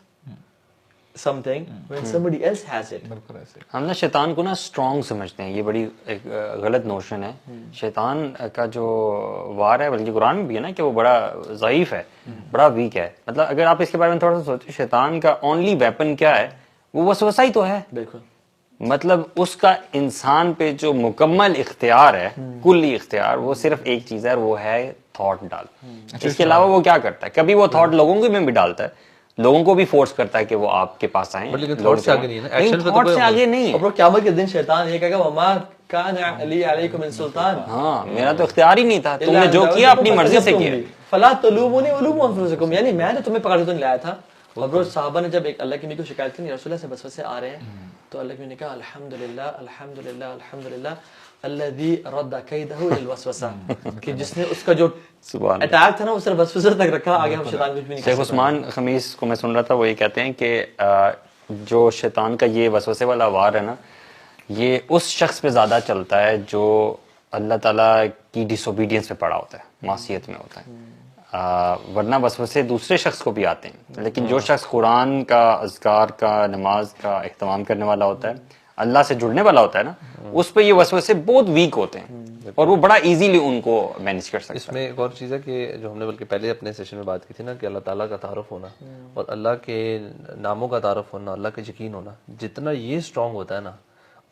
something when somebody else has it. بالکل ایسے. ہم نا شیطان کو نا اسٹرانگ سمجھتے ہیں، یہ بڑی ایک غلط نوشن ہے. شیطان کا جو وار ہے، بلکہ قرآن میں بھی ہے نا کہ وہ بڑا ضعیف ہے، بڑا ویک ہے. مطلب اگر آپ اس کے بارے میں تھوڑا سا سوچیں، شیطان کا اونلی ویپن کیا ہے؟ وہ وسوسہ ہی تو ہے. بالکل. مطلب اس کا انسان پہ جو مکمل اختیار ہے، کلی اختیار، وہ صرف ایک چیز ہے، اور وہ ہے تھاٹ ڈال. اس کے علاوہ وہ کیا کرتا ہے؟ کبھی وہ تھاٹ لوگوں کے میں بھی ڈالتا ہے، لوگوں کو بھی فورس کرتا ہے کہ وہ آپ کے پاس آئیں. لیکن تھاٹ سے آگے نہیں ہے نا، ایکشن پہ تو تھاٹ سے آگے نہیں ہے. اور قیامت کے دن شیطان یہ کہے گا وما کان علی علیکم من سلطان، ہاں میرا تو اختیار ہی نہیں تھا، تم نے جو کیا اپنی مرضی سے کیا. فلا تلومونی ولوموا انفسکم، یعنی میں نے تمہیں پکڑ کے تو نہیں لایا تھا. اور بروز صحابہ نے جب ایک اللہ کے نبی کو شکایت کی رسول اللہ سے وسوسے آ رہے ہیں، تو اللہ کے نبی نے کہا الحمدللہ الحمدللہ الحمدللہ الذی رد کیدہ للوسوسہ، کہ جس نے اس کا جو اٹیک تھا نا وہ صرف وسوسے تک رکھا، آگے ہم شیطان کچھ بھی نہیں. شیخ عثمان خمیس کو میں سن رہا تھا، وہ یہ کہتے ہیں کہ جو شیطان کا یہ وسوسے والا وار ہے نا، یہ اس شخص پہ زیادہ چلتا ہے جو اللہ تعالیٰ کی ڈس اوبیڈینس پہ پڑا ہوتا ہے، معصیت میں ہوتا ہے. ورنہ وسوسے دوسرے شخص کو بھی آتے ہیں، لیکن جو شخص قرآن کا، اذکار کا، نماز کا اہتمام کرنے والا ہوتا ہے، اللہ سے جڑنے والا ہوتا ہے نا، اس پہ یہ وسوسے بہت ویک ہوتے ہیں اور وہ بڑا ایزیلی ان کو مینیج کر سکتا ہے. اس میں ایک اور چیز ہے کہ جو ہم نے بلکہ پہلے اپنے سیشن میں بات کی تھی نا، کہ اللہ تعالیٰ کا تعارف ہونا اور اللہ کے ناموں کا تعارف ہونا، اللہ کا یقین ہونا، جتنا یہ اسٹرانگ ہوتا ہے نا،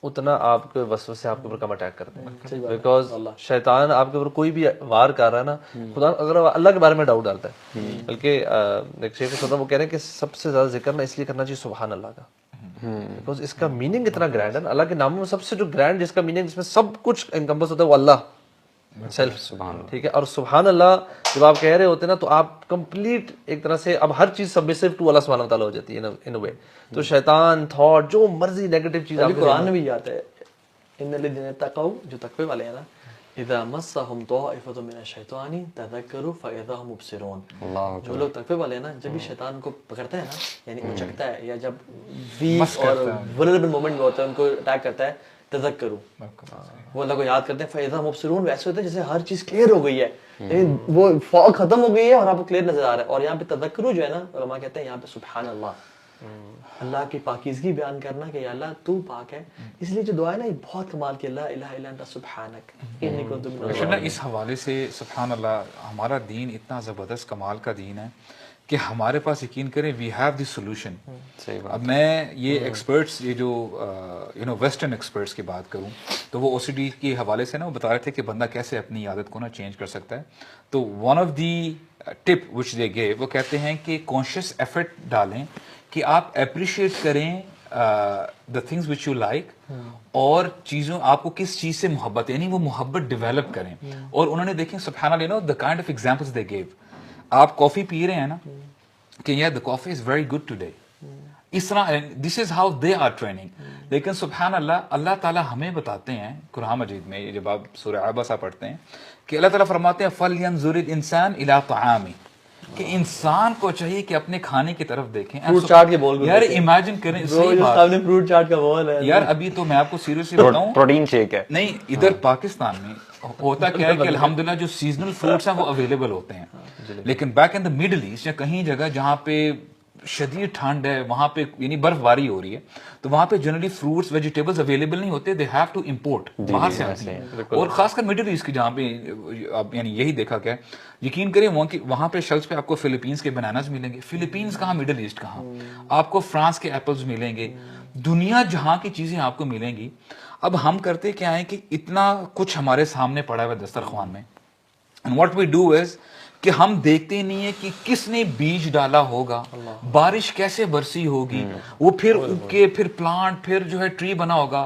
اتنا آپ کے وسوسے آپ کے اوپر کم اٹیک کرتے ہیں. بیکاز شیطان آپ کے اوپر کوئی بھی وار کر رہا ہے نا، خدا اگر اللہ کے بارے میں ڈاؤٹ ڈالتا ہے. بلکہ ایک شیخ وہ کہہ رہے ہیں کہ سب سے زیادہ ذکر نا اس لیے کرنا چاہیے سبحان اللہ کا، بیکاز اس کا میننگ اتنا گرینڈ ہے. اللہ کے ناموں میں سب سے جو گرینڈ جس کا میننگ، جس میں سب کچھ انکمپس ہوتا ہے، وہ اللہ سیلف. سبحان اللہ. ٹھیک ہے. اور سبحان اللہ جب آپ کہہ رہے ہوتے ہیں نا، تو آپ کمپلیٹ ایک طرح سے اب ہر چیز سبمسو ٹو اللہ سبحانہ وتعالی ہو جاتی ہے ان اے وے. تو شیطان، تھاٹ، جو مرضی نیگیٹو چیز آپ قرآن میں بھی آتا ہے ان الذین اتقوا، جو تقوی والے ہیں نا، اذا مسهم طائفة من الشیطان تذکروا فاذا هم مبصرون. جو لوگ تقوی والے ہیں نا، جب بھی شیطان کو پکڑتا ہے نا، یعنی اچکتا ہے یا جب ویک اور ولنریبل مومنٹ میں ہوتا ہے، ان کو اٹیک کرتا ہے، تذکروا، وہ اللہ کو یاد کرتے ہیں. فاذا مبصرون ویسے ہوتا ہے جیسے ہر چیز کلیئر ہو گئی ہے، یعنی وہ فوگ ختم ہو گئی ہے اور آپ کو کلیئر نظر آ رہا ہے. اور یہاں پہ تذکروا جو ہے نا، علماء کہتے ہیں یہاں پہ سبحان اللہ، اللہ کی پاکیزگی بیان کرنا کہ یا اللہ تو پاک ہے. اس لیے جو دعا ہے نا، یہ بہت کمال کی، لا الہ الا انت سبحانک انی کنت من الظالمین. اس حوالے سے سبحان اللہ، ہمارا دین اتنا زبردست کمال کا دین ہے کہ ہمارے پاس یقین کریں وی ہیو دی سولوشن. اب میں یہ ایکسپرٹس، یہ جو ویسٹرن ایکسپرٹس کی بات کروں تو وہ او سی ڈی کے حوالے سے نا وہ بتا رہے تھے کہ بندہ کیسے اپنی عادت کو نا چینج کر سکتا ہے. تو one of the tip which they give, وہ کہتے ہیں کہ کانشیس ایفرٹ ڈالیں کہ آپ اپریشیٹ کریں the things which you like, اور چیزوں، آپ کو کس چیز سے محبت، یعنی وہ محبت ڈیولپ کریں. اور انہوں نے دیکھیں سبحان اللہ، the kind of examples they gave. آپ کافی پی رہے ہیں نا کہ yeah the coffee is very good today, اس طرح this is how they are training. لیکن سبحان اللہ، اللہ تعالیٰ ہمیں بتاتے ہیں قرآن مجید میں، جب آپ سورہ عبسہ پڑھتے ہیں، کہ اللہ تعالیٰ فرماتے ہیں فَلْيَنْظُرِ الْإِنسَانُ إِلَىٰ طَعَامِهِ، کہ انسان کو چاہیے کہ اپنے کھانے کی طرف دیکھیں. فروٹ چاٹ کے بول یار امیجن کریں، صحیح بات سامنے فروٹ چاٹ کا بول ہے یار. ابھی تو میں آپ کو سیریسلی بتاؤں، پروٹین شیک ہے. نہیں، ادھر پاکستان میں ہوتا کیا ہے کہ الحمدللہ جو سیزنل فروٹس ہیں وہ اویلیبل ہوتے ہیں، لیکن back in the middle east یا کہیں جگہ جہاں پہ شدید ٹھنڈ ہے، وہاں پہ یعنی برف باری ہو رہی ہے، تو وہاں پہ جنرلی فروٹس ویجیٹیبلز اویلیبل نہیں ہوتے، دے ہیو ٹو امپورٹ، باہر سے آتی ہیں. اور خاص کر مڈل ایسٹ کی جہاں پہ یعنی یہی دیکھا گیا، یقین کریں وہاں پہ شیلفز پہ آپ کو فلپینز کے بناناز ملیں گے. فلپینز کہاں، مڈل ایسٹ کہاں. آپ کو فرانس کے ایپلز ملیں گے، دنیا جہاں کی چیزیں آپ کو ملیں گی. اب ہم کرتے کیا ہے کہ اتنا کچھ ہمارے سامنے پڑا ہے دسترخوان میں، and what we do is کہ ہم دیکھتے نہیں ہیں کہ کس نے بیج ڈالا ہوگا، بارش کیسے برسی ہوگی، وہ پھر اگ کے پھر پلانٹ، پھر جو ہے ٹری بنا ہوگا.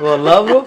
والله برو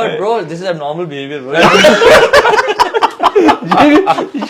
but bro, this is a normal behavior, bro.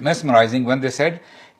mesmerizing when they said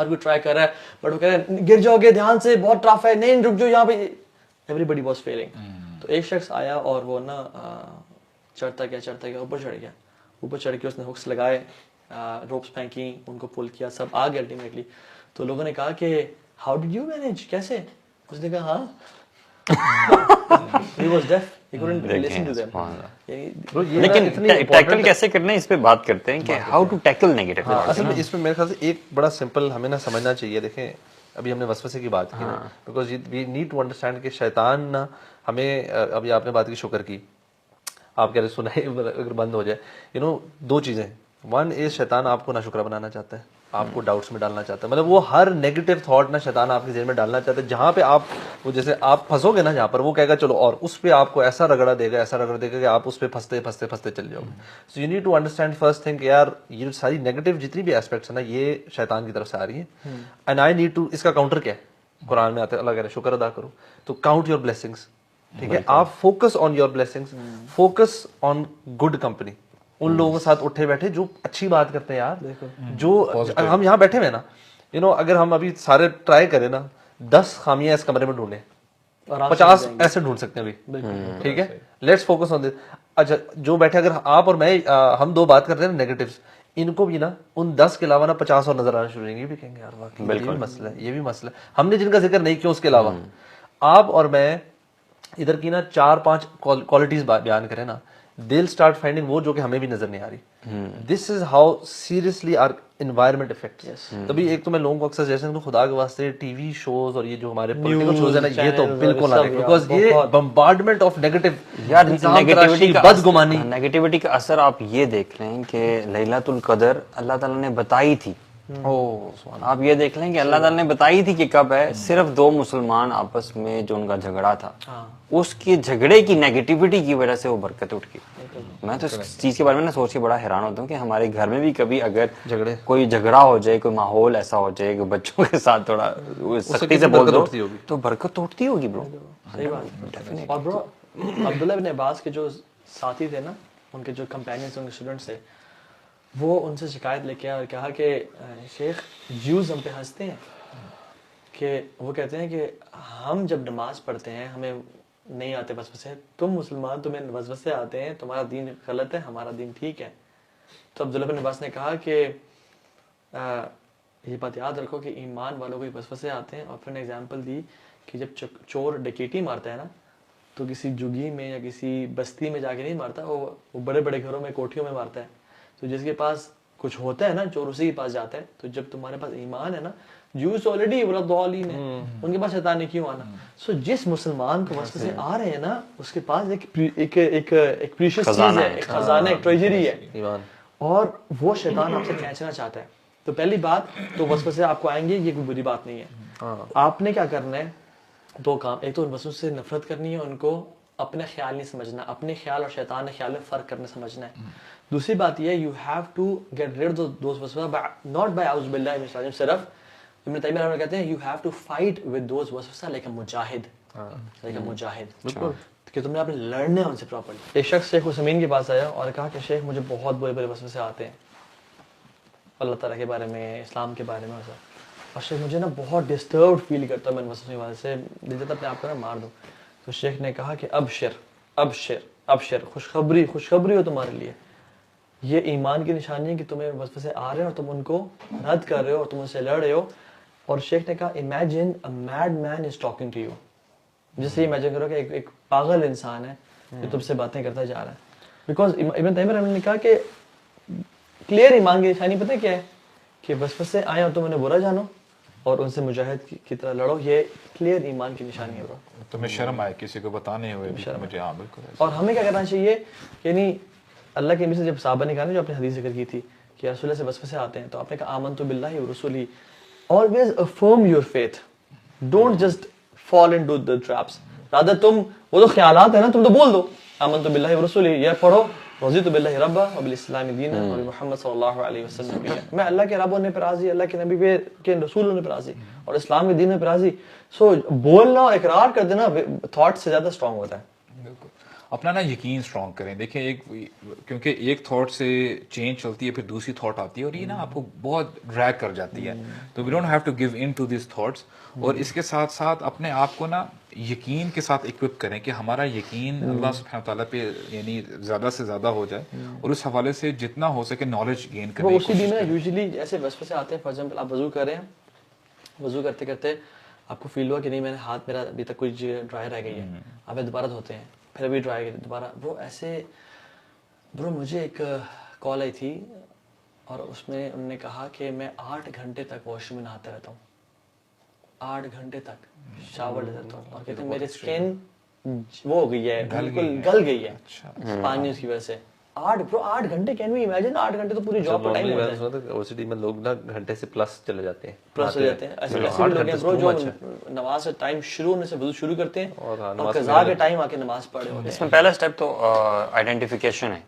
ہر کوئی ٹرائی کر رہا ہے, بٹ وہ کہہ رہے ہیں گر جاؤ گے, دھیان سے, بہت ٹرف ہے, نہیں رک جاؤ یہاں پہ. Everybody was feeling. تو ایک شخص آیا اور وہ نا چڑھتا گیا, اوپر چڑھ کے اس نے ہکس لگائے, روپس پھینکی, ان کو پل کیا, سب آ گیا الٹیمیٹلی. تو لوگوں نے کہا کہ ہاؤ ڈڈ یو مینیج, کیسے؟ اس نے کہا ہاں he was deaf, he couldn't listen to them. لیکن ٹیکل کیسے کرنا ہے اس پہ بات کرتے ہیں کہ ہاؤ ٹو ٹیکل نیگیٹو. اصل میں اس میں میرے خیال سے ایک بڑا سمپل ہمیں نا سمجھنا چاہیے. دیکھیں ابھی ہم نے وسوسے کی بات کی نا, because we need to understand کہ شیطان نا ہمیں, ابھی آپ نے بات کی شکر کی, آپ کہہ رہے سنائے اگر بند ہو جائے, یو نو دو چیزیں. ون از شیطان آپ کو ناشکرا بنانا چاہتا ہے, آپ کو ڈاؤٹس میں ڈالنا چاہتا ہے, مطلب وہ ہر نیگیٹو تھاٹ نا شیطان آپ کے ذہن میں ڈالنا چاہتا ہے, جہاں پہ آپ وہ جیسے آپ پھنسو گے نا جہاں پر, وہ کہے گا چلو, اور اس پہ آپ کو ایسا رگڑا دے گا کہ آپ اس پہ پھنستے چل جاؤ گے. So you need to understand first thing کہ یار یہ ساری نیگیٹو جتنی بھی ایسپیکٹس ہیں نا یہ شیطان کی طرف سے آ رہی ہیں, اینڈ آئی نیڈ ٹو, اس کا کاؤنٹر کیا ہے؟ قرآن میں آتا ہے اللہ کہہ رہے شکر ادا کرو, تو کاؤنٹ یور بلیسنگس. ٹھیک ہے, آپ focus on your blessings, focus on good company, ان لوگوں کے ساتھ اٹھے بیٹھے جو اچھی بات کرتے ہیں یار. جو ہم یہاں بیٹھے ہوئے نا, یو نو اگر ہم ابھی سارے ٹرائی کریں نا, 10 خامیاں اس کمرے میں ڈھونڈیں, 50 ایسے ڈھونڈ سکتے ہیں ابھی. ٹھیک ہے, لیٹس فوکس آن دس. اچھا جو بیٹھے, اگر آپ اور میں ہم دو بات کرتے ہیں نا نیگیٹیوز, ان کو بھی نا ان 10 کے علاوہ نا 50 اور نظر آنا شروع ہویں گے, یہ بھی کہیں گے یار واقعی یہ بھی مسئلہ ہے, یہ بھی مسئلہ ہے, ہم نے جن کا ذکر نہیں کیا اس کے علاوہ. آپ اور میں ادھر کی نا 4-5 کوالٹیز بیان کریں نا, they'll start finding وہ جو کہ ہمیں بھی نظر نہیں آ رہی. This is how seriously our environment affects. تبھی ایک تو میں لوگوں کو اکثر جیسے خدا کے واسطے ٹی وی شوز اور یہ جو ہمارے پولیٹیکل شوز ہیں نا, یہ تو بالکل نہ دیکھیں, بیکاز یہ بمبارڈمنٹ آف نیگیٹو, یار نیگیٹیوٹی کا اثر آپ یہ دیکھ لیں کہ لیلۃ القدر اللہ تعالیٰ نے بتائی تھی. آپ یہ دیکھ لیں کہ اللہ تعالیٰ نے بتائی تھی کہ کب ہے. صرف 2 مسلمان آپس میں جو ان کا جھگڑا تھا, اس کے جھگڑے کی نیگیٹیوٹی کی وجہ سے وہ برکت اٹھ گئی. میں تو اس چیز کے بارے میں سوچ کے بڑا حیران ہوتا ہوں کہ ہمارے گھر میں بھی کبھی اگر کوئی جھگڑا ہو جائے, کوئی ماحول ایسا ہو جائے کہ بچوں کے ساتھ تھوڑا سختی سے بول دو تو برکت تو اٹھتی ہوگی برو. صحیح بات. اور برو عبداللہ ابن عباس کے جو ساتھی تھے نا, ان کے جو کمپینینز, ان کے اسٹوڈنٹس تھے, وہ ان سے شکایت لے کے آئے اور کہا کہ شیخ جیوز ہم پہ ہنستے ہیں, کہ وہ کہتے ہیں کہ ہم جب نماز پڑھتے ہیں ہمیں نہیں آتے وسوسے, تم مسلمان تمہیں وسوسے آتے ہیں, تمہارا دین غلط ہے, ہمارا دین ٹھیک ہے. تو عبداللہ بن عباس نے کہا کہ یہ بات یاد رکھو کہ ایمان والوں کو وسوسے آتے ہیں. اور پھر نے ایگزامپل دی کہ جب چور ڈکیٹی مارتا ہے نا, تو کسی جگی میں یا کسی بستی میں جا کے نہیں مارتا, وہ بڑے بڑے گھروں میں کوٹھیوں میں مارتا ہے. تو جس کے پاس کچھ ہوتا ہے نا, چور اسی کے پاس جاتا ہے. تو جب تمہارے پاس ایمان ہے نا, جوس آلریڈی ولادالین ہے, ان کے پاس شیطان نے کیوں آنا. سو جس مسلمان کو وسوسے آ رہے ہیں نا, اس کے پاس ایک پریشیس چیز ہے, ایک خزانہ, ایک ٹریجری ہے, اور وہ شیطان آپ سے کھینچنا چاہتا ہے. تو پہلی بات تو وسوسے آپ کو آئیں گے, یہ کوئی بری بات نہیں ہے. آپ نے کیا کرنا ہے, 2 کام. ایک تو ان وسوسے سے نفرت کرنی ہے, ان کو اپنے خیال نہیں سمجھنا, اپنے خیال اور شیطان کے خیال میں فرق کرنا سمجھنا ہے. دوسری بات یہ ہے, you have to get rid those وسوسہ, ناٹ بائی اعوذ باللہ من الشیطان, صرف ابن تیمیہ رحمہ اللہ کہتے ہیں you have to fight with those وسوسہ لائک اے مجاہد, لائک اے مجاہد, بالکل, کہ تم نے اپنے لڑنا ہے ان سے پراپرلی. ایک شخص شیخ عثیمین کے پاس آیا اور کہا کہ شیخ مجھے بہت برے برے وسوسے آتے ہیں اللہ تعالیٰ کے بارے میں, اسلام کے بارے میں, اور شیخ مجھے نا بہت ڈسٹربڈ فیل کرتا ہوں میں ان وسوسوں کی وجہ سے, دل چاہتا اپنے آپ کو نا مار دوں. تو شیخ نے کہا کہ ابشر, خوشخبری ہو تمہارے لیے, یہ ایمان کی نشانی ہے کہ تمہیں وسوسے آ رہے ہیں اور تم ان کو رد کر رہے ہو اور تم ان سے لڑ رہے ہو. اور شیخ نے کہا imagine a mad man is talking to you, جیسے امیجن کرو کہ ایک پاگل انسان ہے جو تم سے باتیں کرتا جا رہا ہے. بیکاز ابن تیمیہ رحمہ اللہ نے کہا کہ کلیئر ایمان کی نشانی پتہ کیا ہے, کہ وسوسے آئے اور تم انہیں برا جانو اور ان سے مجاہد کی طرح لڑو, یہ کلیئر ایمان کی نشانی ہے. تمہیں شرم آئے کسی کو بتانے ہوئے مجھے. ہاں بالکل. اور ہمیں کیا کرنا چاہیے, یعنی اللہ کے نبی سے جب صحابہ نے کہا نا, جو اپنے حدیث ذکر کی تھی کہ رسول اللہ سے وسوسے آتے ہیں, تو آپ نے کہا آمنت باللہ ورسولہ, always affirm your faith, don't just fall into the traps. rather تم وہ تو خیالات ہیں نا, تم تو بول دو آمنت باللہ ورسولہ, یہ پڑھو رضیت باللہ ربا وبالاسلام دینا اور محمد صلی اللہ علیہ وسلم, میں اللہ کے رب ہونے پر راضی, اللہ کے نبی کے رسول ہونے پر راضی اور اسلام کے دین پر راضی. سو بولنا اور اقرار کر دینا تھاٹ سے زیادہ اسٹرانگ ہوتا ہے. اپنا نا یقین اسٹرانگ کریں. دیکھیں ایک کیونکہ ایک تھاٹ سے چینج چلتی ہے پھر دوسری تھاٹ آتی ہے اور یہ نا آپ کو بہت ڈریگ کر جاتی ہے. تو we don't have to give in to these thoughts. اور اس کے ساتھ ساتھ اپنے آپ کو نا یقین کے ساتھ اکوپ کریں کہ ہمارا یقین اللہ سبحانہ تعالیٰ پہ یعنی زیادہ سے زیادہ ہو جائے, اور اس حوالے سے جتنا ہو سکے نالج گین کرنے وہ کی اسی کوشش بھی میں کریں. یوزلی ایسے وسوسے آتے ہیں. فار ایگزامپل آپ وضو کر رہے ہیں, وضو کرتے کرتے آپ کو فیل ہوا کہ نہیں میں نے ہاتھ میرا ابھی تک کوئی ڈرائی رہ گئی ہے, آپ دوبارہ دھوتے ہیں, پھر ابھی ڈرائی دوبارہ. وہ ایسے برو مجھے ایک کال آئی تھی اور اس میں انہوں نے کہا کہ میں 8 گھنٹے تک واش روم میں نہاتا رہتا ہوں, 8 گھنٹے تک شاور لے لیتا ہوں, اور کہتے ہیں میری اسکن وہ ہو گئی ہے, بالکل گل گئی ہے پانی اس کی وجہ سے. 8 گھنٹے, کین وی امیجن 8 گھنٹے تو پوری جاب کا ٹائم ہوتا ہے. اوسیڈی میں لوگ نا گھنٹے سے پلس چلے جاتے ہیں, پلس ہو جاتے ہیں. ایسے بھی لوگ ہیں برو جو نماز سے ٹائم شروع ہونے سے وضو شروع کرتے ہیں اور قضا کے ٹائم آ کے نماز پڑھے ہوتے ہیں. اس میں پہلا اسٹیپ تو آئیڈینٹیفیکیشن ہے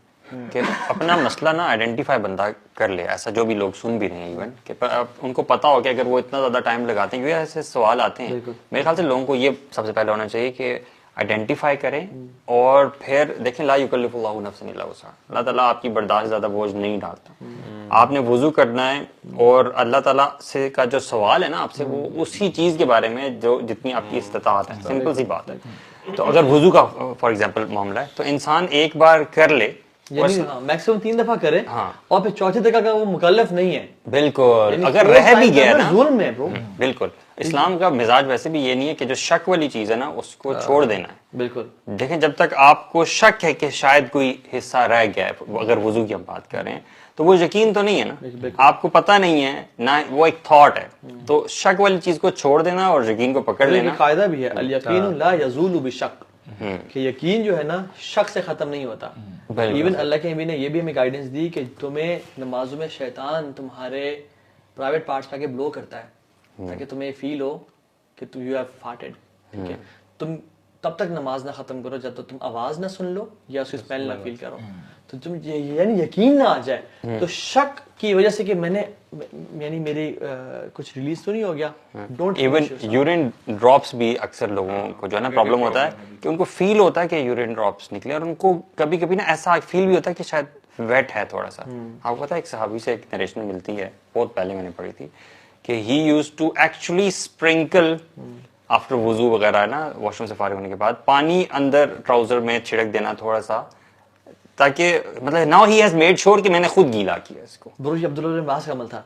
کہ اپنا مسئلہ نا آئیڈینٹیفائی بندہ کر لے. ایسا جو بھی لوگ سن بھی رہے ہیں ایون کہ ان کو پتا ہو کہ اگر وہ اتنا زیادہ ٹائم لگاتے ہیں, کیونکہ ایسے سوال آتے ہیں, میرے خیال سے لوگوں کو یہ سب سے پہلے ہونا چاہیے کہ آئیڈینٹیفائی کریں اور پھر دیکھیں لا یکلف اللہ نفسا الا وسعہا, اللہ تعالیٰ آپ کی برداشت زیادہ بوجھ نہیں ڈالتا. آپ نے وضو کرنا ہے اور اللہ تعالیٰ سے کا جو سوال ہے نا آپ سے وہ اسی چیز کے بارے میں جو جتنی آپ کی استطاعت ہے. سمپل سی بات ہے. تو اگر وضو کا فار ایگزامپل معاملہ ہے تو انسان ایک بار کر لے, یعنی میکسیمم 3 دفعہ کرے اور پھر چوتھے دفعہ کا وہ مکلف نہیں ہے. بالکل, اگر رہ بھی گیا نا ظلم ہے برو. بالکل, اسلام کا مزاج ویسے بھی یہ نہیں ہے کہ جو شک والی چیز ہے نا اس کو چھوڑ دینا ہے. بالکل, دیکھیں جب تک آپ کو شک ہے کہ شاید کوئی حصہ رہ گیا ہے, اگر وضو کی ہم بات کر رہے ہیں تو وہ یقین تو نہیں ہے نا, آپ کو پتہ نہیں ہے نہ وہ ایک تھاٹ ہے. تو شک والی چیز کو چھوڑ دینا اور یقین کو پکڑ لینا. قاعدہ بھی ہے الیقین لا یزول بشک, کہ یقین جو ہے نا شک سے ختم نہیں ہوتا. ایون اللہ کے نبی نے یہ بھی ہمیں گائیڈنس دی کہ تمہیں نمازوں میں شیطان تمہارے پرائیویٹ پارٹس پہ کے بلو کرتا ہے تاکہ تمہیں فیل ہو کہ یو ہیو فارٹڈ. ٹھیک ہے, تم تب تک نماز نہ ختم کرو جب تک تم آواز نہ سن لو یا اس کی اسمیل نہ فیل کرو. تو تم یعنی یقین نہ آ جائے. تو شک کی وجہ سے کہ میں نے یعنی میری کچھ ریلیز تو نہیں ہو گیا. ایون یورین ڈراپس بھی اکثر لوگوں کو جو ہے نا پرابلم ہوتا ہے کہ ان کو فیل ہوتا ہے کہ یورین ڈراپس نکلے, اور ان کو کبھی کبھی نا ایسا فیل بھی ہوتا ہے کہ شاید ویٹ ہے تھوڑا سا. آپ کو پتا ہے ایک صحابی سے ایک نریشن ملتی ہے, بہت پہلے میں نے پڑھی تھی, کہ he use to actually sprinkle after وضو وغیرہ ہے نا واش روم سے فارغ ہونے کے بعد پانی اندر ٹراؤزر میں چھڑک دینا تھوڑا سا, تاکہ مطلب ناؤ ہی ہیز میڈ شور کہ میں نے خود گیلا کیا اس کو. برو یہ عبداللہ بن عباس کا عمل تھا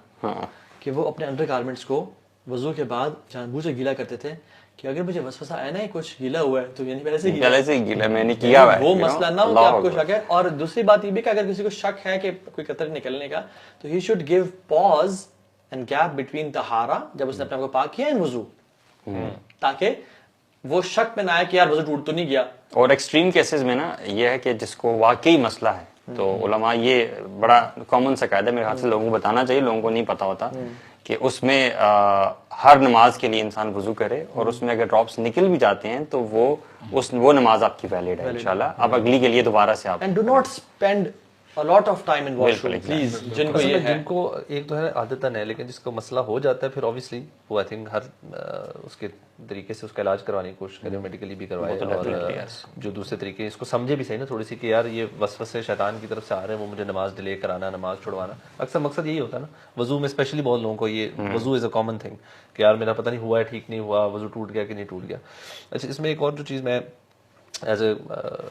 کہ وہ اپنے انڈر گارمنٹس کو وضو کے بعد جان بوجھ سے گیلا کرتے تھے کہ اگر مجھے وسوسہ آیا نا کچھ گیلا ہوا ہے تو یعنی پہلے سے ہی گیلا میں نے کیا ہوا ہے, وہ مسئلہ نہ ہو کہ آپ کو شک ہے. اور دوسری بات یہ بھی کہ اگر کسی کو شک ہے کہ کوئی قطر نکلنے کا تو he should give pause and gap between طہارہ, جب اس نے اپنے آپ کو پاک کیا, اینڈ وضو, تاکہ وہ شک میں نہ آئے کہ یار وضو ٹوٹ تو نہیں گیا. اور ایکسٹریم کیسز میں نا یہ ہے کہ جس کو واقعی مسئلہ ہے تو علماء یہ بڑا کامن سا قاعدہ میرے خیال سے لوگوں کو بتانا چاہیے, لوگوں کو نہیں پتا ہوتا کہ اس میں ہر نماز کے لیے انسان وضو کرے, اور اس میں اگر ڈراپس نکل بھی جاتے ہیں تو وہ نماز آپ کی ویلڈ ہے انشاءاللہ. اب اگلی کے لیے دوبارہ سے آپ and do not spend a lot of time in washroom please. جن کو یہ ہے, جن کو ایک تو ہے عادتاً ہے, لیکن جس کو مسئلہ ہو جاتا ہے پھر obviously وہ آئی تھنک ہر اس کے طریقے سے اس کا علاج کروانے کی کوشش کرے, میڈیکلی بھی کروائے, اور جو دوسرے طریقے اس کو سمجھے بھی صحیح نا تھوڑی سی کہ یار یہ وسوسے شیطان کی طرف سے آ رہے ہیں, وہ مجھے نماز ڈیلے کرانا, نماز چھڑوانا. اکثر مقصد یہی ہوتا ہے نا وضو میں, اسپیشلی بہت لوگوں کو یہ وضو از اے کامن تھنگ کہ یار میرا پتہ نہیں ہوا ہے, ٹھیک نہیں ہوا, وضو ٹوٹ گیا کہ نہیں ٹوٹ گیا. اچھا, اس میں ایک اور جو چیز میں ایز اے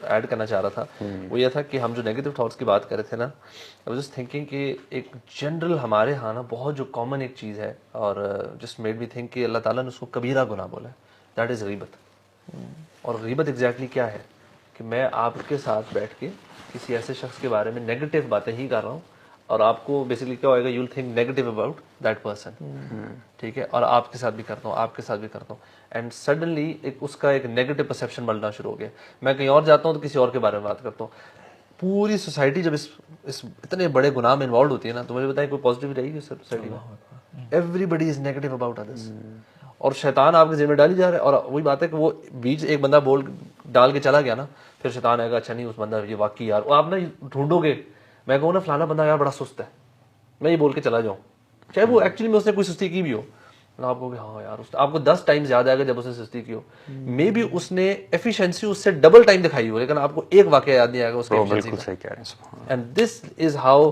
ایڈ کرنا چاہ رہا تھا وہ یہ تھا کہ ہم جو نیگیٹو تھاٹس کی بات کر رہے تھے نا, آئی واز جسٹ تھنکنگ کہ ایک جنرل ہمارے ہاں نا بہت جو کامن ایک چیز ہے, اور جسٹ میڈ می تھنک کہ اللہ تعالیٰ نے اس کو کبیرہ گناہ بولا ہے, دیٹ از غیبت. اور غیبت ایگزیکٹلی کیا ہے کہ میں آپ کے ساتھ بیٹھ کے کسی ایسے شخص کے بارے میں نیگیٹو باتیں ہی کر رہا ہوں, اور آپ کو بیسکلی کیا ہوئے گا, you will think negative about that person. ٹھیک ہے, اور آپ کے ساتھ بھی کرتا ہوں, آپ کے ساتھ بھی کرتا ہوں, اینڈ سڈنلی اس کا ایک نیگیٹو پرسیپشن بننا شروع ہو گیا. میں کہیں اور جاتا ہوں تو کسی اور کے بارے میں بات کرتا ہوں. پوری سوسائٹی جب اس اتنے بڑے گناہ میں انوالوڈ ہوتی ہے نا, تو مجھے بتائیں کوئی پازیٹیو رہے گی سوسائٹی میں؟ Everybody is negative about others, اور شیطان آپ کے ذمہ ڈالی جا رہا ہے. اور وہی بات ہے کہ وہ بیچ ایک بندہ بول ڈال کے چلا گیا نا, پھر شیطان آئے گا, اچھا نہیں اس بندہ یہ واقعی یار, آپ نا ڈھونڈو گے, میں کہوں نا فلانا بندہ یار بڑا سست ہے, میں یہ بول کے چلا جاؤں, چاہے وہ ایکچولی میں اس نے کوئی سستی کی بھی ہو, آپ کو کہ ہاں یار آپ کو 10 ٹائمز یاد آئے گا جب اس نے سستی کی ہو, مے بی اس نے ایفیشنسی اس سے ڈبل ٹائم دکھائی ہو, لیکن آپ کو ایک واقعہ یاد نہیں آئے گا اس کی ایفیشنسی بالکل صحیح کہہ رہے ہیں. And this is how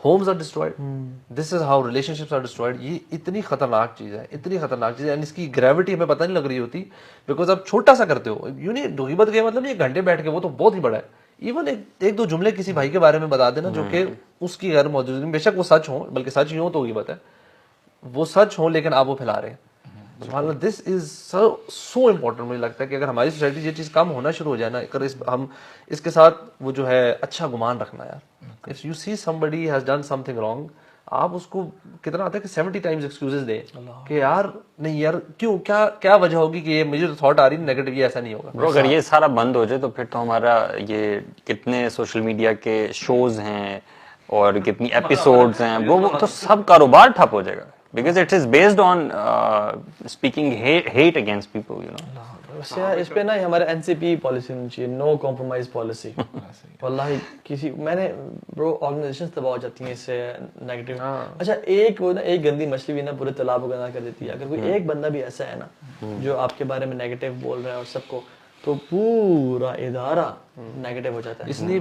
homes are destroyed, this is how relationships are destroyed. یہ اتنی خطرناک چیز ہے, اتنی خطرناک چیز ہے, اینڈ اس کی گریوٹی ہمیں پتہ نہیں لگ رہی ہوتی, بیکاز آپ چھوٹا سا کرتے ہو. یوں نہیں غیبت کے مطلب یہ گھنٹے بیٹھ کے, وہ تو بہت ہی بڑا ہے. ایون ایک دو جملے کسی بھائی کے بارے میں بتا دینا جو کہ اس کی غیر موجودگی میں, بے شک وہ سچ ہوں, بلکہ سچ ہی ہوں تو غیبت ہے, وہ سچ ہوں لیکن آپ وہ پھیلا رہے ہیں. سبحان اللہ, دس از سو امپورٹنٹ. مجھے لگتا ہے کہ اگر ہماری سوسائٹی یہ چیز کم ہونا شروع ہو جائے نا, اگر ہم اس کے ساتھ وہ جو ہے اچھا گمان رکھنا یار, if you see somebody has done something wrong, آپ اس کو کتنا آتا ہے کہ 70 ٹائمز ایکسکیوزز دیں کہ یار نہیں یار کیوں, کیا وجہ ہوگی کہ یہ مجھے تھاٹ آ رہی نیگیٹو, یہ ایسا نہیں ہوگا. برو اگر یہ سارا بند ہو جائے تو پھر تو ہمارا یہ کتنے سوشل میڈیا کے شوز ہیں اور کتنی ایپیسوڈز ہیں, وہ تو سب کاروبار ٹھپ ہو جائے گا, because it is based on speaking hate against people, you know. اس پہ نا ہمارے NCP پالیسی ہونی چاہیے, نو کمپرومائز پالیسی. واللہ کسی میں نے برو آرگنائزیشن تباہ ہو جاتی ہیں اس سے نیگیٹو. اچھا ایک گندی مچھلی بھی نا پورے تالاب کو گندا کر دیتی ہے. اگر کوئی ایک بندہ بھی ایسا ہے نا جو آپ کے بارے میں نیگیٹو بول رہا ہے اور سب کو, تو پورا ادارہ نیگیٹو ہو جاتا ہے. اس لیے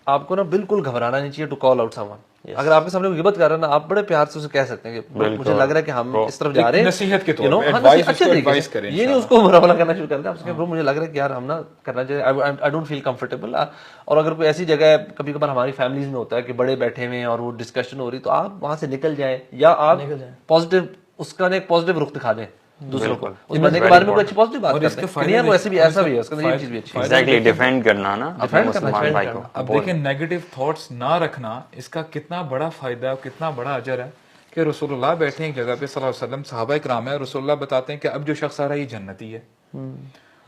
آپ کو نا بالکل گھبرانا نہیں چاہیے to call out someone. اگر آپ کے سامنے غیبت کر رہا ہے نا, آپ بڑے پیار سے اسے کہہ سکتے ہیں کہ مجھے لگ رہا ہے کہ ہم اس طرف جا رہے ہیں, نصیحت کے طور پر اچھے طریقے سے, یہ نہیں اس کو برا بھلا کرنا شروع کر دیں. آپ سے مجھے لگ رہا ہے کہ یار ہم نا کرنا چاہیے, آئی ڈونٹ فیل کمفرٹیبل. اور اگر کوئی ایسی جگہ ہے, کبھی کبھار ہماری فیملیز میں ہوتا ہے کہ بڑے بیٹھے ہوئے ہیں اور وہ ڈسکشن ہو رہی, تو آپ وہاں سے نکل جائیں, یا آپ پازیٹیو اس کا ایک پازیٹیو رخ دکھا دیں دوسروں کو, اس بندے کے بارے میں کوئی اچھی پازیٹیو بات کرتے ہیں, وہ ایسے بھی ایسا بھی ہے اس کے اندر, یہ چیز بھی اچھی ہے. ایگزیکٹلی ڈیفینڈ کرنا نا اپنے مسلمان بھائی کو. اب دیکھیں نیگیٹو تھاٹس نہ رکھنا, اس کا کتنا بڑا فائدہ ہے, کتنا بڑا اجر ہے کہ رسول اللہ بیٹھے ہیں ایک جگہ پہ صلی اللہ علیہ وسلم, صحابہ کرام ہے, رسول اللہ بتاتے ہیں کہ اب جو شخص آ رہا ہے یہ جنتی ہے.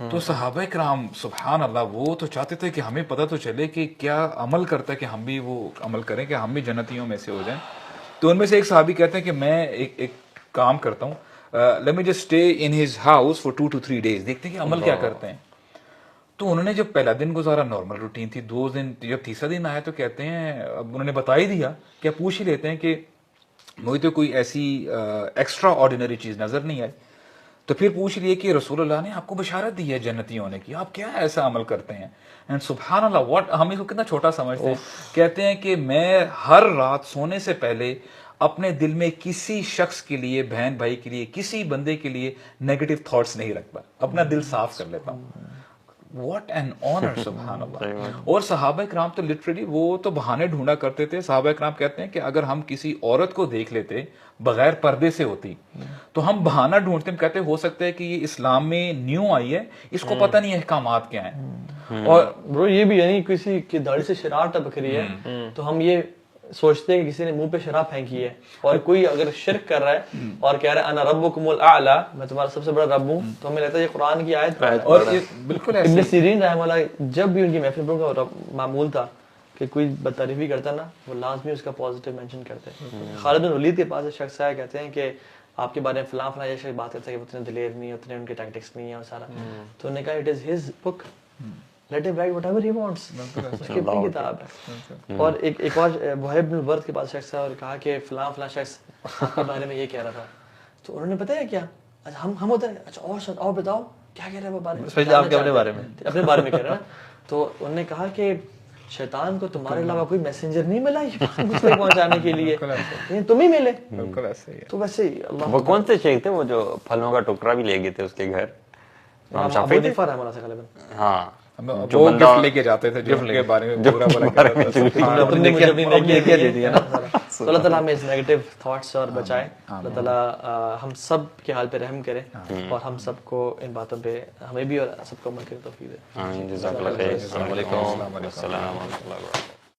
تو صحابہ کرام سبحان اللہ وہ تو چاہتے تھے کہ ہمیں پتہ تو چلے کہ کیا عمل کرتا ہے کہ ہم بھی وہ عمل کریں, کہ ہم بھی جنتیوں میں سے ہو جائیں. تو ان میں سے ایک صحابی کہتے ہیں کہ میں ایک کام کرتا ہوں, let me just stay in his house for 2 to 3 days, دیکھتے ہیں کہ عمل کیا کرتے ہیں. تو انہوں نے جب پہلا دن گزارا نارمل روٹین تھی, 2 دن, جب تیسرا دن آیا تو کہتے ہیں, اب انہوں نے بتا ہی دیا کہ پوچھ ہی لیتے ہیں کہ مجھے تو کوئی ایسی ایکسٹرا آرڈینری چیز نظر نہیں آئی. تو پھر پوچھ لیے کہ رسول اللہ نے آپ کو بشارت دی ہے جنتی ہونے کی, آپ کیا ایسا عمل کرتے ہیں. اینڈ سبحان اللہ واٹ, ہم اس کو کتنا چھوٹا سمجھتے ہیں. کہتے ہیں کہ میں ہر رات سونے سے پہلے اپنے دل میں کسی شخص کے لیے, بہن بھائی کے لیے, کسی بندے کے لیے نیگیٹو تھاٹس نہیں رکھتا, اپنا دل صاف کر لیتا ہوں. واٹ این آنر سبحان اللہ. اور صحابہ کرام تو لٹرلی وہ تو بہانے ڈھونڈا کرتے تھے. صحابہ کرام کہتے ہیں کہ اگر ہم کسی عورت کو دیکھ لیتے بغیر پردے سے ہوتی تو ہم بہانہ ڈھونڈتے, ہم کہتے ہو سکتا ہے کہ یہ اسلام میں نیو آئی ہے, اس کو پتہ نہیں احکامات کیا ہیں. اور برو یہ بھی یعنی کسی کی داڑھی سے شرار ٹپک رہی ہے تو ہم یہ سوچتے ہیں کہ کسی نے منہ پہ شراب پھینکی ہے, اور کوئی اگر شرک کر رہا ہے اور کہہ رہا ہے انا ربکم الاعلی, میں تمہارا سب سے بڑا رب ہوں, تو ہمیں لگتا ہے یہ قرآن کی آیت. اور بالکل ابن سیرین رحمہ اللہ جب بھی ان کی محفل پر معمول تھا کہ کوئی بدتعریفی کرتا نا, وہ لازمی اس کا پازیٹیو مینشن کرتے. خالد بن ولید کے پاس ایک شخص آیا, کہتے ہیں کہ آپ کے بارے میں فلاں یہ شخص بات کرتا ہے کہ اتنے دلیر نہیں, اتنے ان کے ٹیکٹکس نہیں ہے اور سارا. تو انہوں نے کہا it is his book, let him write whatever he wants, اس کی اپنی کتاب ہے. اور ایک اور وہیب بن ورد کے پاس شخص ہے, اور کہا کہ فلاں شخص آپ کے بارے میں یہ کہہ رہا تھا. تو انہوں نے بتایا کیا, ہم ہوتے ہیں اچھا اور بتاؤ کیا کہہ رہے ہیں وہ بارے میں, آپ کے اپنے بارے میں کہہ رہا. تو انہوں نے کہا کہ شیطان کو تمہارے علاوہ کوئی میسنجر نہیں ملا یہ بات مجھ تک پہنچانے کے لیے, تم ہی ملے. بالکل ایسے ہی ہے. تو ویسے ہی اللہ. وہ کون سے شیخ تھے وہ جو پھلوں کا ٹکڑا بھی لے گئے تھے اس کے گھر, ابو حنیفہ رحمہ اللہ سے غالباً. ہاں جو گفٹ لے کے جاتے تھے, جو ان کے بارے میں برا بھلا کہتے تھے. تم نے مجھے اپنی نیکیاں دے دی ہے نا. اللہ تعالیٰ ہمیں اس نیگیٹو تھاٹس سے اور بچائے. اللہ تعالیٰ ہم سب کے حال پہ رحم کرے, اور ہم سب کو ان باتوں پہ ہمیں بھی اور سب کو عمل کرنے توفیق دے. آمین. جزاک اللہ خیر. السلام علیکم. السلام علیکم.